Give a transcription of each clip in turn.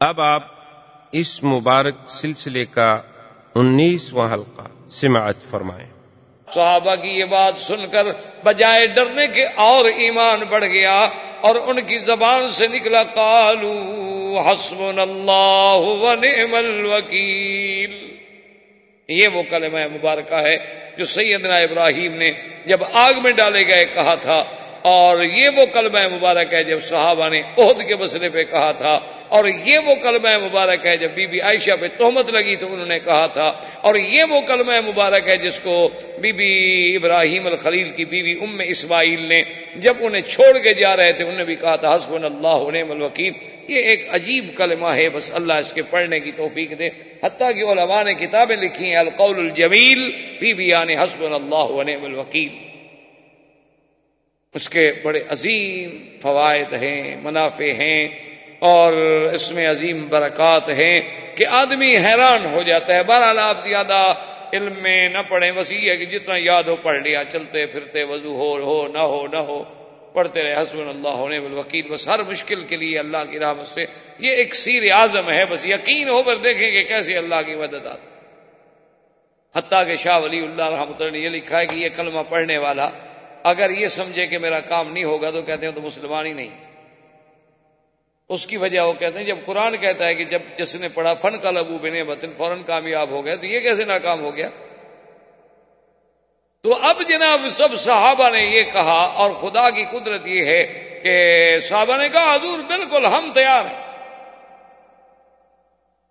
اب آپ اس مبارک سلسلے کا 19واں حلقہ سماعت فرمائیں۔ صحابہ کی یہ بات سن کر بجائے ڈرنے کے اور ایمان بڑھ گیا، اور ان کی زبان سے نکلا قالوا حسبنا اللہ ونعم الوکیل۔ یہ وہ کلمہ مبارکہ ہے جو سیدنا ابراہیم نے جب آگ میں ڈالے گئے کہا تھا، اور یہ وہ کلمہ مبارک ہے جب صحابہ نے عہد کے مسئلے پہ کہا تھا، اور یہ وہ کلمہ مبارک ہے جب بی بی عائشہ پہ تہمت لگی تو انہوں نے کہا تھا، اور یہ وہ کلمہ مبارک ہے جس کو بی بی ابراہیم الخلیل کی بیوی ام اسماعیل نے جب انہیں چھوڑ کے جا رہے تھے انہوں نے بھی کہا تھا حسبنا اللہ ونعم الوکیل۔ یہ ایک عجیب کلمہ ہے، بس اللہ اس کے پڑھنے کی توفیق دے۔ حتیٰ کہ علماء نے کتابیں لکھی ہیں القول الجمیل فی بیان حسبنا اللہ ونعم الوکیل۔ اس کے بڑے عظیم فوائد ہیں، منافع ہیں، اور اس میں عظیم برکات ہیں کہ آدمی حیران ہو جاتا ہے۔ بہرحال آپ زیادہ علم میں نہ پڑھیں، بس یہ ہے کہ جتنا یاد ہو پڑھ لیا، چلتے پھرتے وضو ہو نہ ہو پڑھتے رہے حسبنا اللہ ونعم الوکیل۔ بس ہر مشکل کے لیے اللہ کی رحمت سے یہ ایک سیر اعظم ہے، بس یقین ہو کر دیکھیں کہ کیسے اللہ کی مدد آتی۔ حتیٰ کہ شاہ ولی اللہ رحمۃ اللہ نے یہ لکھا ہے کہ یہ کلمہ پڑھنے والا اگر یہ سمجھے کہ میرا کام نہیں ہوگا تو کہتے ہیں تو مسلمان ہی نہیں۔ اس کی وجہ وہ کہتے ہیں جب قرآن کہتا ہے کہ جب جس نے پڑھا فانقلبوا بنعمۃ فوراً کامیاب ہو گیا، تو یہ کیسے ناکام ہو گیا؟ تو اب جناب سب صحابہ نے یہ کہا، اور خدا کی قدرت یہ ہے کہ صحابہ نے کہا حضور بالکل ہم تیار ہیں،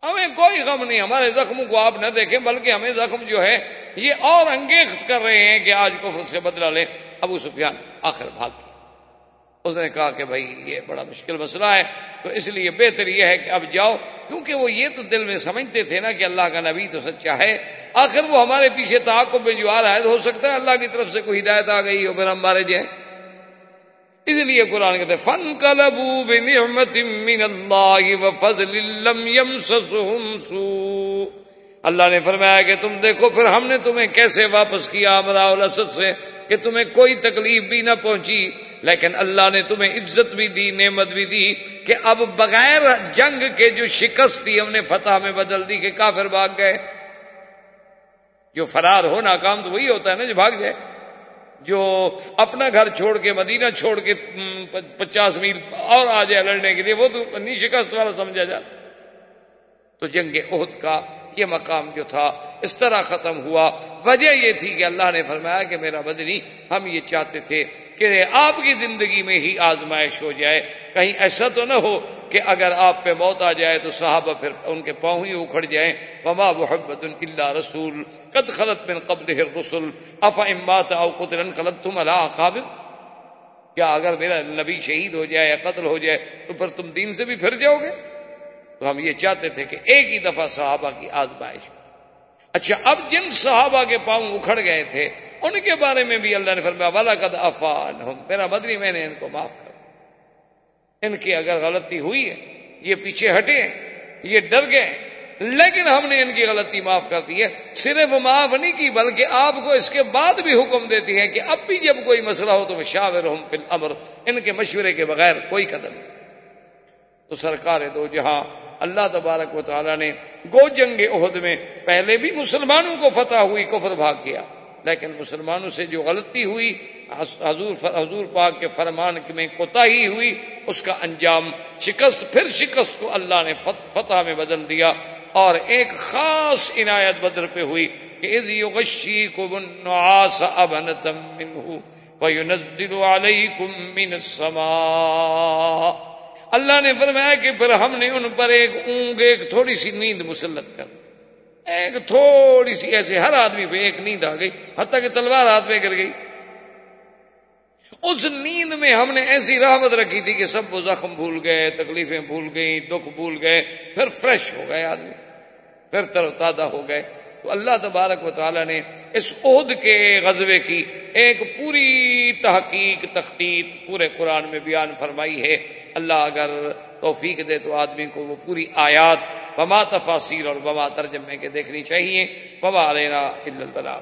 ہمیں کوئی غم نہیں، ہمارے زخموں کو آپ نہ دیکھیں بلکہ ہمیں زخم جو ہے یہ اور انگیخت کر رہے ہیں کہ آج کفر سے بدلہ لیں۔ ابو سفیان آخر بھاگ گیا، اس نے کہا کہ بھائی یہ بڑا مشکل مسئلہ ہے، تو اس لیے بہتر یہ ہے کہ اب جاؤ، کیونکہ وہ یہ تو دل میں سمجھتے تھے نا کہ اللہ کا نبی تو سچا ہے، آخر وہ ہمارے پیچھے تعاقب میں جو آ رہا ہے ہو سکتا ہے اللہ کی طرف سے کوئی ہدایت آ گئی ہو پھر ہم مارے جائیں۔ اس لیے قرآن کہتے ہیں فانقلبوا بنعمت من اللہ وفضل لم یمسسہم سوء۔ اللہ نے فرمایا کہ تم دیکھو پھر ہم نے تمہیں کیسے واپس کیا امراء الاسد سے، کہ تمہیں کوئی تکلیف بھی نہ پہنچی، لیکن اللہ نے تمہیں عزت بھی دی، نعمت بھی دی، کہ اب بغیر جنگ کے جو شکست تھی ہم نے فتح میں بدل دی کہ کافر بھاگ گئے۔ جو فرار ہو ناکام تو وہی ہوتا ہے نا جو بھاگ جائے، جو اپنا گھر چھوڑ کے مدینہ چھوڑ کے 50 میل اور آ جائے لڑنے کے لیے، وہ تو نہیں شکست والا سمجھا جاتا۔ تو جنگ احد کا یہ مقام جو تھا اس طرح ختم ہوا۔ وجہ یہ تھی کہ اللہ نے فرمایا کہ میرا بدنی ہم یہ چاہتے تھے کہ آپ کی زندگی میں ہی آزمائش ہو جائے، کہیں ایسا تو نہ ہو کہ اگر آپ پہ موت آ جائے تو صحابہ پھر ان کے پاؤں ہی اکھڑ جائیں۔ وما محمد الا رسول قد خلت من قبلہ الرسل افإن مات او قتل انقلبتم علی اعقابکم۔ کیا اگر میرا نبی شہید ہو جائے یا قتل ہو جائے تو پھر تم دین سے بھی پھر جاؤ گے؟ تو ہم یہ چاہتے تھے کہ ایک ہی دفعہ صحابہ کی آزمائش۔ اچھا، اب جن صحابہ کے پاؤں اکھڑ گئے تھے ان کے بارے میں بھی اللہ نے فرمایا وَلَقَدْ عَفَا عَنْهُمْ، میرا بدنی میں نے ان کو معاف کر دیا۔ ان کی اگر غلطی ہوئی ہے، یہ پیچھے ہٹے ہیں، یہ ڈر گئے ہیں، لیکن ہم نے ان کی غلطی معاف کر دی ہے۔ صرف معاف نہیں کی بلکہ آپ کو اس کے بعد بھی حکم دیتی ہے کہ اب بھی جب کوئی مسئلہ ہو تو وَشَاوِرْهُمْ فِي الْأَمْرِ، ان کے مشورے کے بغیر کوئی قدم نہیں۔ تو سرکار دو جہاں اللہ تبارک و تعالیٰ نے گو جنگ احد میں پہلے بھی مسلمانوں کو فتح ہوئی، کفر بھاگ گیا، لیکن مسلمانوں سے جو غلطی ہوئی، حضور پاک کے فرمان میں کوتاہی ہوئی، اس کا انجام شکست، پھر شکست کو اللہ نے فتح میں بدل دیا۔ اور ایک خاص عنایت بدر پہ ہوئی کہ اذ یغشیکم النعاس امنۃ منہ وینزل علیکم من السماء۔ اللہ نے فرمایا کہ پھر ہم نے ان پر ایک اونگ، ایک تھوڑی سی نیند مسلط کر، ایک تھوڑی سی، ایسے ہر آدمی پہ ایک نیند آ گئی، حتیٰ کہ تلوار ہاتھ میں گر گئی۔ اس نیند میں ہم نے ایسی رحمت رکھی تھی کہ سب وہ زخم بھول گئے، تکلیفیں بھول گئیں، دکھ بھول گئے، پھر فریش ہو گئے آدمی، پھر تر و تازہ ہو گئے۔ تو اللہ تبارک و تعالیٰ نے اس عہد کے غزوے کی ایک پوری تحقیق، تخطیط پورے قرآن میں بیان فرمائی ہے۔ اللہ اگر توفیق دے تو آدمی کو وہ پوری آیات بما تفاسیر اور بما ترجمے کے دیکھنی چاہیے۔ وما علینا الا البلاغ۔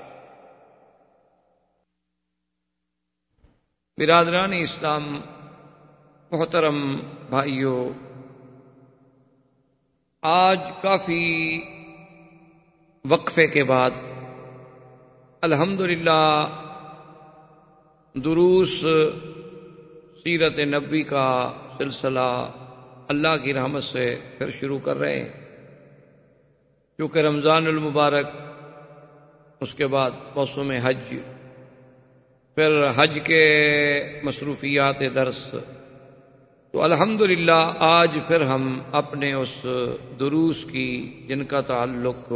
برادران اسلام، محترم بھائیوں، آج کافی وقفے کے بعد الحمدللہ دروس سیرت نبوی کا سلسلہ اللہ کی رحمت سے پھر شروع کر رہے ہیں، کیونکہ رمضان المبارک، اس کے بعد موسم حج، پھر حج کے مصروفیات درس، تو الحمدللہ آج پھر ہم اپنے اس دروس کی جن کا تعلق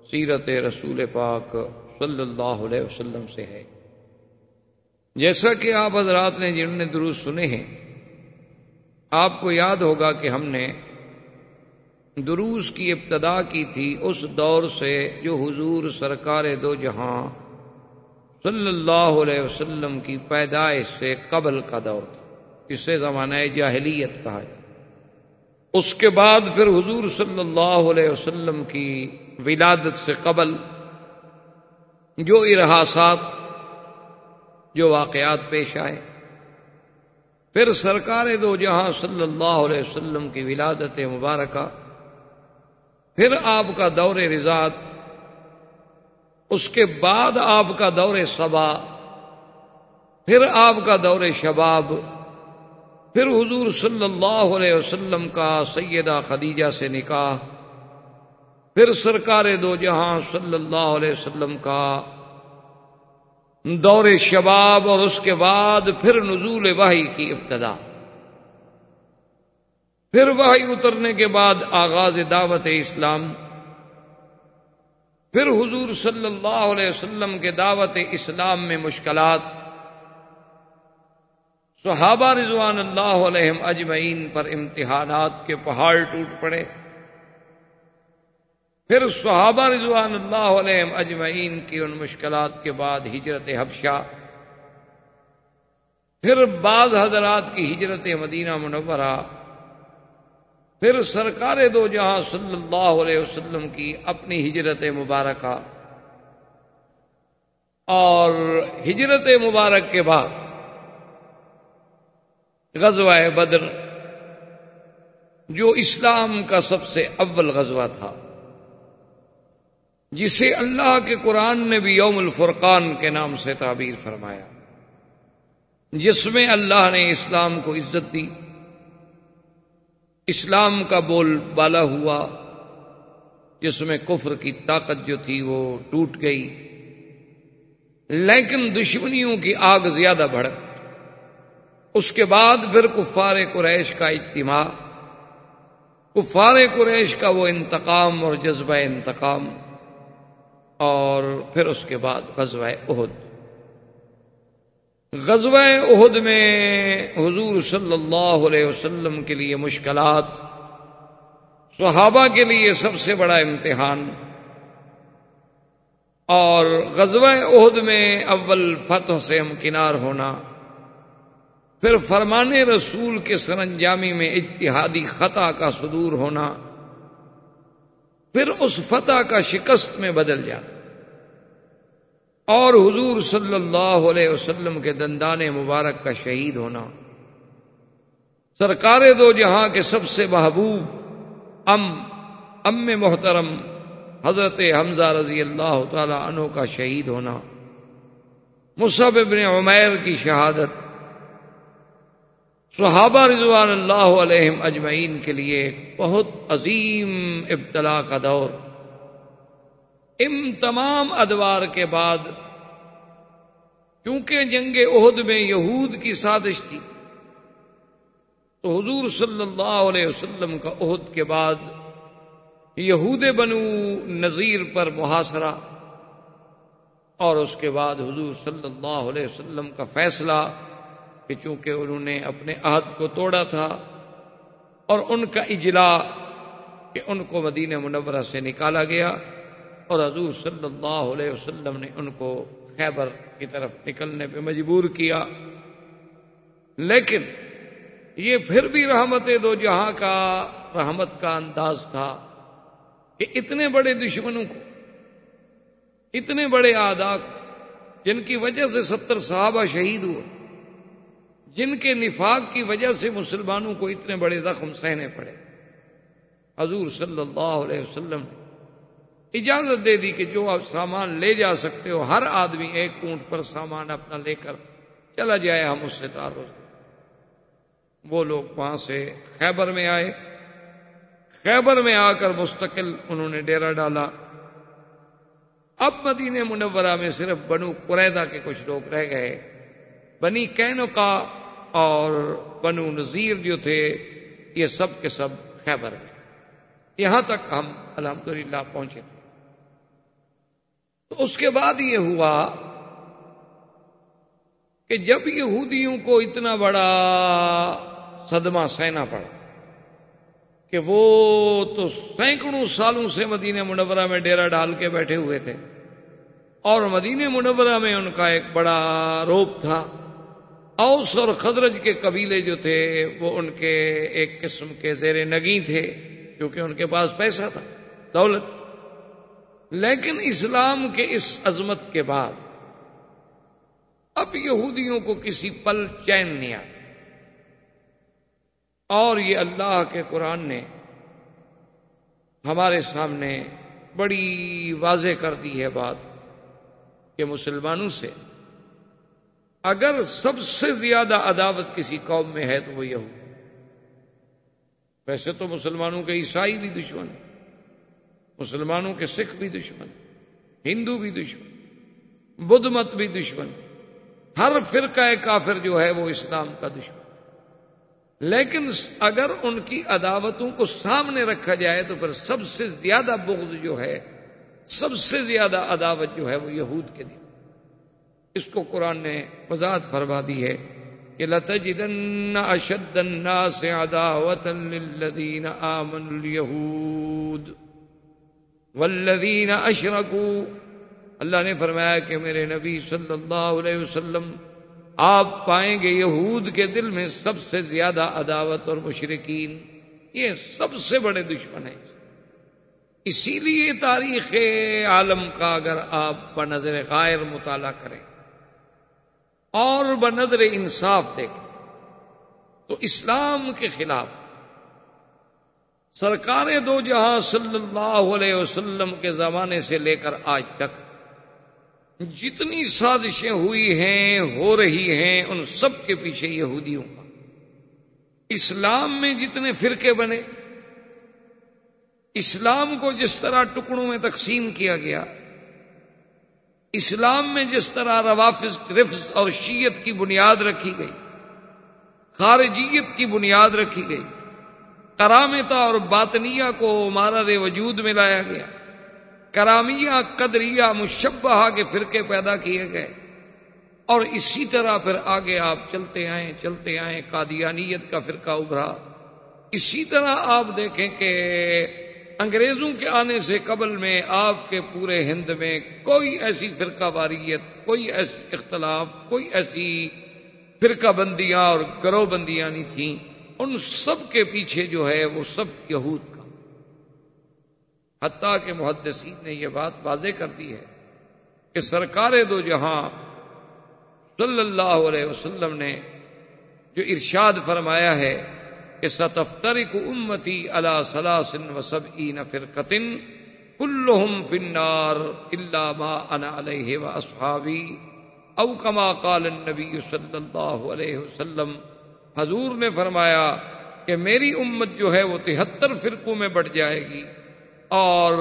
سیرت رسول پاک صلی اللہ علیہ وسلم سے ہے، جیسا کہ آپ حضرات نے جنہوں نے دروس سنے ہیں، آپ کو یاد ہوگا کہ ہم نے دروس کی ابتدا کی تھی اس دور سے جو حضور سرکار دو جہاں صلی اللہ علیہ وسلم کی پیدائش سے قبل کا دور تھا، اسے زمانہ جاہلیت کہا ہے۔ اس کے بعد پھر حضور صلی اللہ علیہ وسلم کی ولادت سے قبل جو ارہاسات، جو واقعات پیش آئے، پھر سرکار دو جہاں صلی اللہ علیہ وسلم کی ولادت مبارکہ، پھر آپ کا دور رضاعت، اس کے بعد آپ کا دور صبا، پھر آپ کا دور شباب، پھر حضور صلی اللہ علیہ وسلم کا سیدہ خدیجہ سے نکاح، پھر سرکار دو جہاں صلی اللہ علیہ وسلم کا دور شباب، اور اس کے بعد پھر نزول وحی کی ابتدا، پھر وحی اترنے کے بعد آغاز دعوت اسلام، پھر حضور صلی اللہ علیہ وسلم کے دعوت اسلام میں مشکلات، صحابہ رضوان اللہ علیہم اجمعین پر امتحانات کے پہاڑ ٹوٹ پڑے، پھر صحابہ رضوان اللہ علیہم اجمعین کی ان مشکلات کے بعد ہجرت حبشہ، پھر بعض حضرات کی ہجرت مدینہ منورہ، پھر سرکار دو جہاں صلی اللہ علیہ وسلم کی اپنی ہجرت مبارکہ، اور ہجرت مبارک کے بعد غزوہ بدر، جو اسلام کا سب سے اول غزوہ تھا، جسے اللہ کے قرآن نے بھی یوم الفرقان کے نام سے تعبیر فرمایا، جس میں اللہ نے اسلام کو عزت دی، اسلام کا بول بالا ہوا، جس میں کفر کی طاقت جو تھی وہ ٹوٹ گئی، لیکن دشمنیوں کی آگ زیادہ بھڑک۔ اس کے بعد پھر کفار قریش کا اجتماع، کفار قریش کا وہ انتقام اور جذبہ انتقام، اور پھر اس کے بعد غزوہ احد۔ غزوہ احد میں حضور صلی اللہ علیہ وسلم کے لیے مشکلات، صحابہ کے لیے سب سے بڑا امتحان، اور غزوہ احد میں اول فتح سے ہمکنار ہونا، پھر فرمان رسول کے سرانجامی میں اجتہادی خطا کا صدور ہونا، پھر اس فتح کا شکست میں بدل جانا، اور حضور صلی اللہ علیہ وسلم کے دندان مبارک کا شہید ہونا، سرکار دو جہاں کے سب سے محبوب ام محترم حضرت حمزہ رضی اللہ تعالی عنہ کا شہید ہونا، مصعب بن عمیر کی شہادت، صحابہ رضوان اللہ علیہم اجمعین کے لیے ایک بہت عظیم ابتلا کا دور۔ ان تمام ادوار کے بعد، چونکہ جنگ احد میں یہود کی سازش تھی، تو حضور صلی اللہ علیہ وسلم کا احد کے بعد یہود بنو نذیر پر محاصرہ، اور اس کے بعد حضور صلی اللہ علیہ وسلم کا فیصلہ کہ چونکہ انہوں نے اپنے عہد کو توڑا تھا، اور ان کا اجلاء کہ ان کو مدینہ منورہ سے نکالا گیا، اور حضور صلی اللہ علیہ وسلم نے ان کو خیبر کی طرف نکلنے پہ مجبور کیا۔ لیکن یہ پھر بھی رحمت دو جہاں کا، رحمت کا انداز تھا کہ اتنے بڑے دشمنوں کو، اتنے بڑے اعداء کو، جن کی وجہ سے 70 صحابہ شہید ہوئے، جن کے نفاق کی وجہ سے مسلمانوں کو اتنے بڑے زخم سہنے پڑے، حضور صلی اللہ علیہ وسلم نے اجازت دے دی کہ جو آپ سامان لے جا سکتے ہو، ہر آدمی ایک اونٹ پر سامان اپنا لے کر چلا جائے، ہم اس سے تعارف۔ وہ لوگ وہاں سے خیبر میں آئے، خیبر میں آ کر مستقل انہوں نے ڈیرا ڈالا۔ اب مدینہ منورہ میں صرف بنو قریظہ کے کچھ لوگ رہ گئے، بنی قینقاع اور بنو نذیر جو تھے یہ سب کے سب خیبر میں۔ یہاں تک ہم الحمدللہ پہنچے تھے۔ تو اس کے بعد یہ ہوا کہ جب یہودیوں کو اتنا بڑا صدمہ سہنا پڑا کہ وہ تو سینکڑوں سالوں سے مدینہ منورہ میں ڈیرا ڈال کے بیٹھے ہوئے تھے، اور مدینہ منورہ میں ان کا ایک بڑا روب تھا۔ اوس اور خزرج کے قبیلے جو تھے وہ ان کے ایک قسم کے زیر نگیں تھے، کیونکہ ان کے پاس پیسہ تھا، دولت۔ لیکن اسلام کے اس عظمت کے بعد اب یہودیوں کو کسی پل چین نہیں آیا، اور یہ اللہ کے قرآن نے ہمارے سامنے بڑی واضح کر دی ہے بات کہ مسلمانوں سے اگر سب سے زیادہ عداوت کسی قوم میں ہے تو وہ یہود۔ ویسے تو مسلمانوں کے عیسائی بھی دشمن، مسلمانوں کے سکھ بھی دشمن، ہندو بھی دشمن، بدھ مت بھی دشمن، ہر فرقہ کافر جو ہے وہ اسلام کا دشمن۔ لیکن اگر ان کی عداوتوں کو سامنے رکھا جائے تو پھر سب سے زیادہ بغض جو ہے، سب سے زیادہ عداوت جو ہے وہ یہود کے لیے۔ اس کو قرآن نے وضاحت فرما دی ہے کہ لَتَجِدَنَّ أَشَدَّ النَّاسِ عَدَاوَةً لِلَّذِينَ آمَنُوا الْيَهُودَ وَالَّذِينَ أَشْرَكُوا۔ اللہ نے فرمایا کہ میرے نبی صلی اللہ علیہ وسلم آپ پائیں گے یہود کے دل میں سب سے زیادہ عداوت، اور مشرکین یہ سب سے بڑے دشمن ہیں۔ اسی لیے تاریخ عالم کا اگر آپ بنظر غائر مطالعہ کریں اور بنظر انصاف دیکھیں تو اسلام کے خلاف سرکار دو جہاں صلی اللہ علیہ وسلم کے زمانے سے لے کر آج تک جتنی سازشیں ہوئی ہیں، ہو رہی ہیں، ان سب کے پیچھے یہودیوں کا۔ اسلام میں جتنے فرقے بنے، اسلام کو جس طرح ٹکڑوں میں تقسیم کیا گیا، اسلام میں جس طرح رفض اور شیعت کی بنیاد رکھی گئی، خارجیت کی بنیاد رکھی گئی، کرامتہ اور باطنیہ کو مارد وجود میں لایا گیا، کرامیہ، قدریہ، مشبہہ کے فرقے پیدا کیے گئے، اور اسی طرح پھر آگے آپ چلتے آئیں قادیانیت کا فرقہ ابھرا۔ اسی طرح آپ دیکھیں کہ انگریزوں کے آنے سے قبل میں آپ کے پورے ہند میں کوئی ایسی فرقہ واریت، کوئی ایسی اختلاف، کوئی ایسی فرقہ بندیاں اور گروہ بندیاں نہیں تھیں۔ ان سب کے پیچھے جو ہے وہ سب یہود کا، حتیٰ کہ محدثین نے یہ بات واضح کر دی ہے کہ سرکار دو جہاں صلی اللہ علیہ وسلم نے جو ارشاد فرمایا ہے کہ ستفترق امتی علی 73 فرقۃ کلہم فی النار الا ما انا علیہ واصحابی، او کما قال النبی صلی اللہ علیہ وسلم۔ حضور نے فرمایا کہ میری امت جو ہے وہ 73 فرقوں میں بٹ جائے گی، اور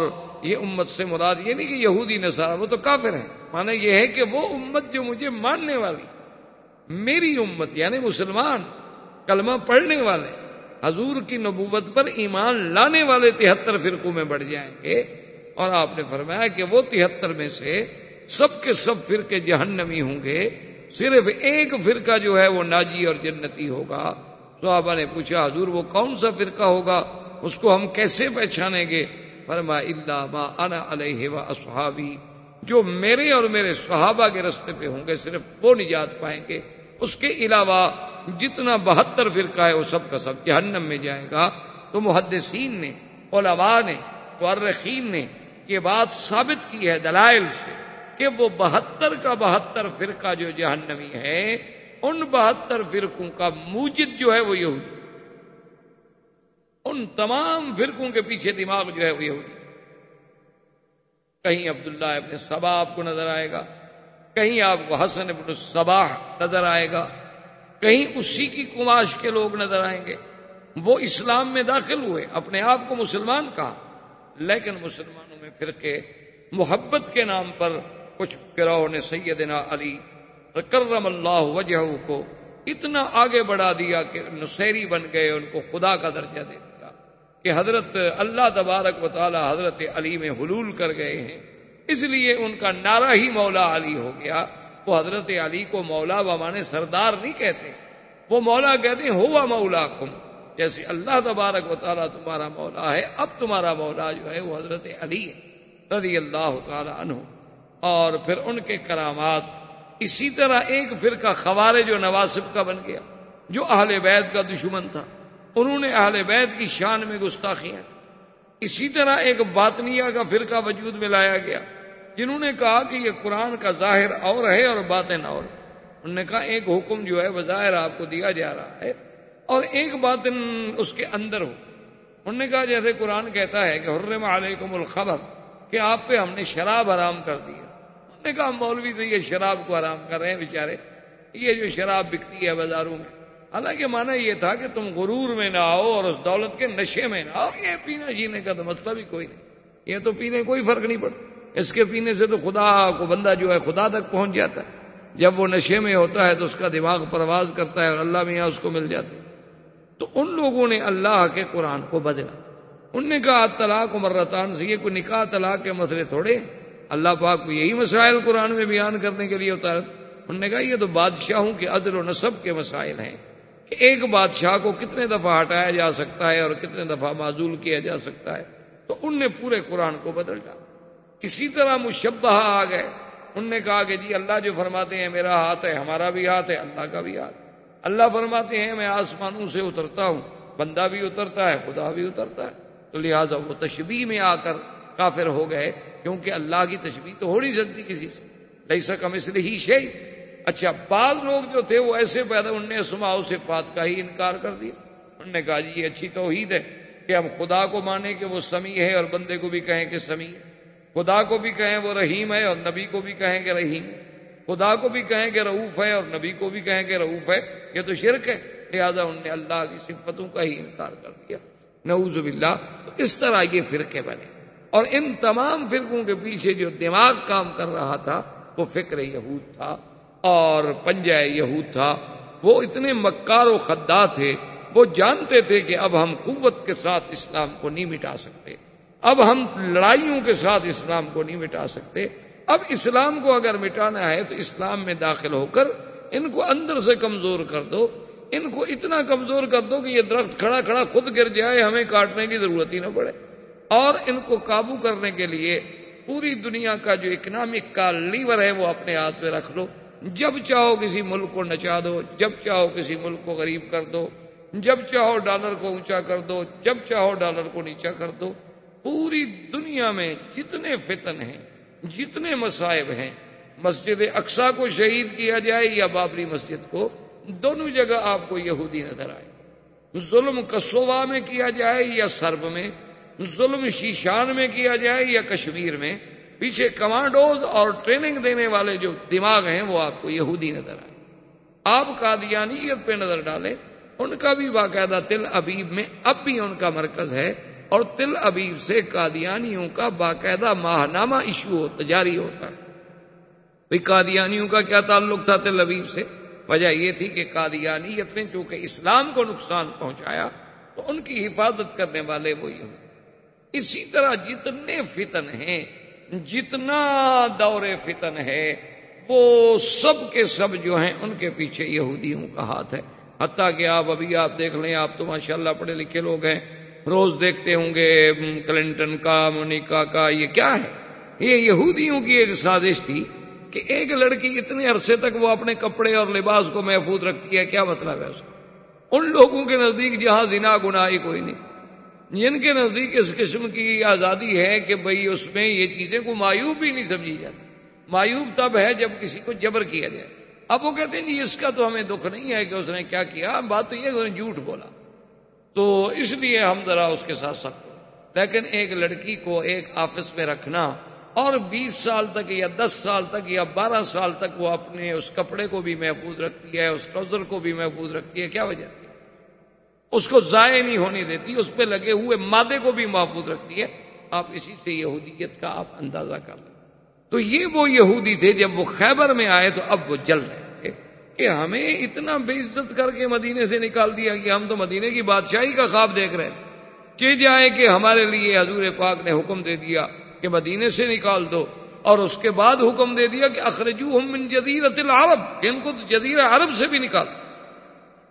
یہ امت سے مراد یہ نہیں کہ یہودی نصارہ، وہ تو کافر ہے، معنی یہ ہے کہ وہ امت جو مجھے ماننے والی، میری امت یعنی مسلمان، کلمہ پڑھنے والے، حضور کی نبوت پر ایمان لانے والے 73 فرقوں میں بڑھ جائیں گے۔ اور آپ نے فرمایا کہ وہ 73 میں سے سب کے سب فرقے جہنمی ہوں گے، صرف ایک فرقہ جو ہے وہ ناجی اور جنتی ہوگا۔ صحابہ نے پوچھا حضور وہ کون سا فرقہ ہوگا، اس کو ہم کیسے پہچانیں گے؟ فرمایا الا ما انا علیہ واصحابی، جو میرے اور میرے صحابہ کے رستے پہ ہوں گے صرف وہ نجات پائیں گے، اس کے علاوہ جتنا 72 فرقہ ہے وہ سب کا سب جہنم میں جائے گا۔ تو محدثین نے، علماء نے، مورخین نے یہ بات ثابت کی ہے دلائل سے کہ وہ 72 کا 72 فرقہ جو جہنمی ہے، ان 72 فرقوں کا موجد جو ہے وہ یہودی، ان تمام فرقوں کے پیچھے دماغ جو ہے وہ یہودی. کہیں عبداللہ ابن سبا آپ کو نظر آئے گا، کہیں آپ کو حسن ابن الصباح نظر آئے گا، کہیں اسی کی کماش کے لوگ نظر آئیں گے. وہ اسلام میں داخل ہوئے، اپنے آپ کو مسلمان کہا، لیکن مسلمانوں میں فرقے محبت کے نام پر کچھ گروہوں نے سیدنا علی کرم اللہ وجہہ کو اتنا آگے بڑھا دیا کہ نصیری بن گئے، ان کو خدا کا درجہ دے دیا کہ حضرت اللہ تبارک و تعالی حضرت علی میں حلول کر گئے ہیں، اس لیے ان کا نعرہ ہی مولا علی ہو گیا. وہ حضرت علی کو مولا بمانے سردار نہیں کہتے، وہ مولا کہتے ہیں ہوا مولاکم. جیسے اللہ تبارک و تعالیٰ تمہارا مولا ہے، اب تمہارا مولا جو ہے وہ حضرت علی ہے رضی اللہ تعالی عنہ. اور پھر ان کے کرامات. اسی طرح ایک فرقہ خوارج و نواصب کا بن گیا جو اہل بیت کا دشمن تھا، انہوں نے اہل بیت کی شان میں گستاخیاں. اسی طرح ایک باطنیہ کا فرقہ وجود میں لایا گیا جنہوں نے کہا کہ یہ قرآن کا ظاہر اور ہے اور باطن اور. انہوں نے کہا ایک حکم جو ہے بظاہر آپ کو دیا جا رہا ہے اور ایک باطن اس کے اندر ہو. انہوں نے کہا جیسے قرآن کہتا ہے کہ حرم علیکم الخمر، کہ آپ پہ ہم نے شراب حرام کر دی ہے. انہوں نے کہا مولوی تو یہ شراب کو حرام کر رہے ہیں بیچارے، یہ جو شراب بکتی ہے بازاروں میں. حالانکہ معنی یہ تھا کہ تم غرور میں نہ آؤ اور اس دولت کے نشے میں نہ آؤ. یہ پینا جینے کا تو مسئلہ بھی کوئی نہیں، یہ تو پینے کوئی فرق نہیں پڑتا. اس کے پینے سے تو خدا کو بندہ جو ہے خدا تک پہنچ جاتا ہے. جب وہ نشے میں ہوتا ہے تو اس کا دماغ پرواز کرتا ہے اور اللہ میاں اس کو مل جاتا ہے. تو ان لوگوں نے اللہ کے قرآن کو بدلا. انہوں نے کہا طلاق مرتان سے، یہ کوئی نکاح طلاق کے مسئلے تھوڑے، اللہ پاک کو یہی مسائل قرآن میں بیان کرنے کے لیے اتارا. انہوں نے کہا یہ تو بادشاہوں کے عدل و نصب کے مسائل ہیں کہ ایک بادشاہ کو کتنے دفعہ ہٹایا جا سکتا ہے اور کتنے دفعہ معزول کیا جا سکتا ہے. تو ان نے پورے قرآن کو بدل ڈالا. اسی طرح مشبہ آ گئے. انہوں نے کہا کہ جی اللہ جو فرماتے ہیں میرا ہاتھ ہے، ہمارا بھی ہاتھ ہے، اللہ کا بھی ہاتھ. اللہ فرماتے ہیں میں آسمانوں سے اترتا ہوں، بندہ بھی اترتا ہے، خدا بھی اترتا ہے. تو لہٰذا وہ تشبیہ میں آ کر کافر ہو گئے، کیونکہ اللہ کی تشبیہ تو ہو نہیں سکتی کسی سے، لیس کمثلہ شیء. اچھا بعض لوگ جو تھے وہ ایسے پیدا، انہوں نے اسماء و صفات کا ہی انکار کر دیا. انہوں نے کہا جی یہ اچھی توحید ہے کہ ہم خدا کو مانیں کہ وہ سمیع ہے اور بندے کو بھی کہیں کہ سمیع ہے، خدا کو بھی کہیں وہ رحیم ہے اور نبی کو بھی کہیں کہ رحیم ہے، خدا کو بھی کہیں کہ رؤوف ہے اور نبی کو بھی کہیں کہ رؤوف ہے. یہ تو شرک ہے. لہذا انہوں نے اللہ کی صفتوں کا ہی انکار کر دیا، نعوذ باللہ. تو اس طرح یہ فرقے بنے. اور ان تمام فرقوں کے پیچھے جو دماغ کام کر رہا تھا وہ فکر یہود تھا اور پنجہ یہود تھا. وہ اتنے مکار و خداع تھے، وہ جانتے تھے کہ اب ہم قوت کے ساتھ اسلام کو نہیں مٹا سکتے، اب ہم لڑائیوں کے ساتھ اسلام کو نہیں مٹا سکتے. اب اسلام کو اگر مٹانا ہے تو اسلام میں داخل ہو کر ان کو اندر سے کمزور کر دو، ان کو اتنا کمزور کر دو کہ یہ درخت کھڑا کھڑا خود گر جائے، ہمیں کاٹنے کی ضرورت ہی نہ پڑے. اور ان کو قابو کرنے کے لیے پوری دنیا کا جو اکنامک کا لیور ہے وہ اپنے ہاتھ میں رکھ لو. جب چاہو کسی ملک کو نچا دو، جب چاہو کسی ملک کو غریب کر دو، جب چاہو ڈالر کو اونچا کر دو، جب چاہو ڈالر کو نیچا کر دو. پوری دنیا میں جتنے فتن ہیں، جتنے مصائب ہیں، مسجد اقصی کو شہید کیا جائے یا بابری مسجد کو، دونوں جگہ آپ کو یہودی نظر آئے. ظلم کسووا میں کیا جائے یا سرب میں، ظلم شیشان میں کیا جائے یا کشمیر میں، پیچھے کمانڈوز اور ٹریننگ دینے والے جو دماغ ہیں وہ آپ کو یہودی نظر آئے. آپ قادیانیت پہ نظر ڈالیں، ان کا بھی باقاعدہ تل ابیب میں اب بھی ان کا مرکز ہے اور تل ابیب سے قادیانیوں کا باقاعدہ ماہنامہ ایشو جاری ہوتا ہے. بھئی قادیانیوں کا کیا تعلق تھا تل ابیب سے؟ وجہ یہ تھی کہ قادیانیت نے چونکہ اسلام کو نقصان پہنچایا تو ان کی حفاظت کرنے والے وہی ہوں. اسی طرح جتنے فتن ہیں، جتنا دور فتن ہے، وہ سب کے سب جو ہیں ان کے پیچھے یہودیوں کا ہاتھ ہے. حتیٰ کہ ابھی آپ دیکھ لیں، آپ تو ماشاءاللہ پڑھے لکھے لوگ ہیں، روز دیکھتے ہوں گے کلنٹن کا، مونیکا کا، یہ کیا ہے؟ یہ یہودیوں کی ایک سازش تھی کہ ایک لڑکی اتنے عرصے تک وہ اپنے کپڑے اور لباس کو محفوظ رکھتی ہے. کیا مطلب ہے اس کا؟ ان لوگوں کے نزدیک جہاں زنا گناہ ہی کوئی نہیں، جن کے نزدیک اس قسم کی آزادی ہے کہ بھئی اس میں یہ چیزیں کو معیوب بھی نہیں سمجھی جاتی. معیوب تب ہے جب کسی کو جبر کیا جائے. اب وہ کہتے ہیں جی اس کا تو ہمیں دکھ نہیں ہے کہ اس نے کیا کیا، بات تو یہ کہ اس نے جھوٹ بولا. تو اس لیے ہم ذرا اس کے ساتھ سخت ہیں. لیکن ایک لڑکی کو ایک آفس میں رکھنا اور 20 سال تک یا 10 سال تک یا 12 سال تک وہ اپنے اس کپڑے کو بھی محفوظ رکھتی ہے، اس ٹراؤزر کو بھی محفوظ رکھتی ہے، کیا وجہ ہے؟ اس کو ضائع نہیں ہونے دیتی، اس پہ لگے ہوئے مادے کو بھی محفوظ رکھتی ہے. آپ اسی سے یہودیت کا آپ اندازہ کر لیں. تو یہ وہ یہودی تھے، جب وہ خیبر میں آئے تو اب وہ جل رہے تھے کہ ہمیں اتنا بے عزت کر کے مدینے سے نکال دیا کہ ہم تو مدینے کی بادشاہی کا خواب دیکھ رہے تھے. چہ جائے کہ ہمارے لیے حضور پاک نے حکم دے دیا کہ مدینے سے نکال دو، اور اس کے بعد حکم دے دیا کہ اخرجوہم من جزیرۃ العرب، کہ ان کو جزیرہ عرب سے بھی نکال.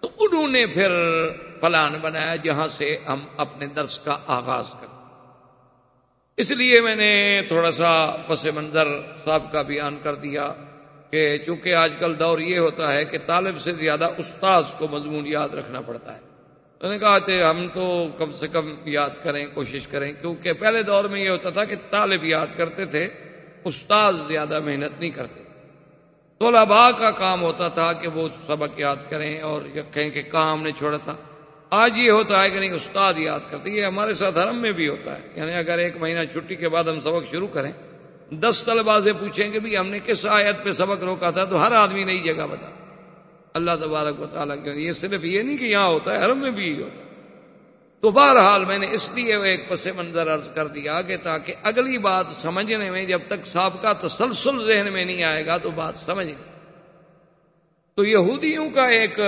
تو انہوں نے پھر پلان بنایا جہاں سے ہم اپنے درس کا آغاز کریں. اس لیے میں نے تھوڑا سا پس منظر صاحب کا بیان کر دیا کہ چونکہ آج کل دور یہ ہوتا ہے کہ طالب سے زیادہ استاذ کو مضمون یاد رکھنا پڑتا ہے. میں نے کہا کہ ہم تو کم سے کم یاد کریں، کوشش کریں، کیونکہ پہلے دور میں یہ ہوتا تھا کہ طالب یاد کرتے تھے، استاذ زیادہ محنت نہیں کرتے. طلباء کا کام ہوتا تھا کہ وہ سبق یاد کریں اور کہیں کہ کہاں ہم نے چھوڑا تھا. آج یہ ہوتا ہے کہ نہیں، استاد یاد کرتے. یہ ہمارے ساتھ حرم میں بھی ہوتا ہے. یعنی اگر 1 مہینہ چھٹی کے بعد ہم سبق شروع کریں، 10 طلباء سے پوچھیں کہ بھی ہم نے کس آیت پہ سبق روکا تھا، تو ہر آدمی نئی جگہ بتا. اللہ تبارک و تعالیٰ کی یہ صرف یہ نہیں کہ یہاں ہوتا ہے، حرم میں بھی یہ ہوتا ہے. تو بہرحال میں نے اس لیے ایک پس منظر عرض کر دیا کہ تاکہ اگلی بات سمجھنے میں جب تک سابقہ تسلسل ذہن میں نہیں آئے گا تو بات سمجھیں. تو یہودیوں کا ایک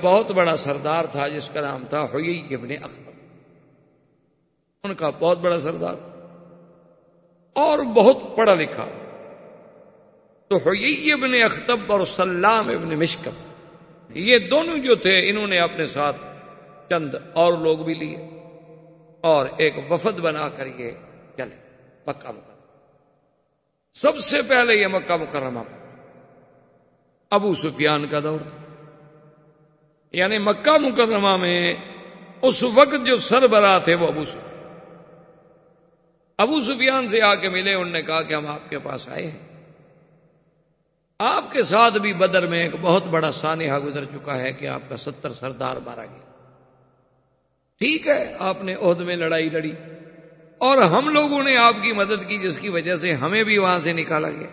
بہت بڑا سردار تھا جس کا نام تھا حیی ابن اخطب. ان کا بہت بڑا سردار اور بہت پڑھا لکھا. تو حیی ابن اخطب اور سلام ابن مشکم، یہ دونوں جو تھے، انہوں نے اپنے ساتھ چند اور لوگ بھی لیے اور ایک وفد بنا کر یہ چلے مکہ مکرمہ. سب سے پہلے یہ مکہ مکرمہ ابو سفیان کا دور تھا. یعنی مکہ مکرمہ میں اس وقت جو سربراہ تھے وہ ابو سفیان سے آ کے ملے. انہوں نے کہا کہ ہم آپ کے پاس آئے ہیں، آپ کے ساتھ بھی بدر میں ایک بہت بڑا سانحہ گزر چکا ہے کہ آپ کا 70 سردار مارا گیا. ٹھیک ہے، آپ نے عہد میں لڑائی لڑی اور ہم لوگوں نے آپ کی مدد کی، جس کی وجہ سے ہمیں بھی وہاں سے نکالا گیا.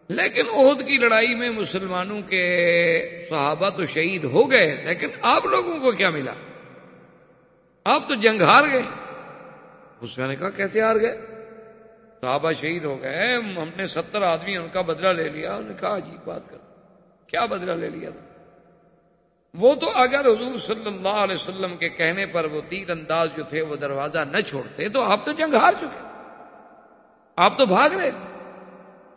لیکن عہد کی لڑائی میں مسلمانوں کے صحابہ تو شہید ہو گئے، لیکن آپ لوگوں کو کیا ملا؟ آپ تو جنگ ہار گئے. اس نے کہا کیسے ہار گئے؟ صحابہ شہید ہو گئے، ہم نے 70 آدمی ان کا بدلہ لے لیا. انہوں نے کہا عجیب بات کر، کیا بدلہ لے لیا تھا؟ وہ تو اگر حضور صلی اللہ علیہ وسلم کے کہنے پر وہ تیر انداز جو تھے وہ دروازہ نہ چھوڑتے تو آپ تو جنگ ہار چکے، آپ تو بھاگ رہے.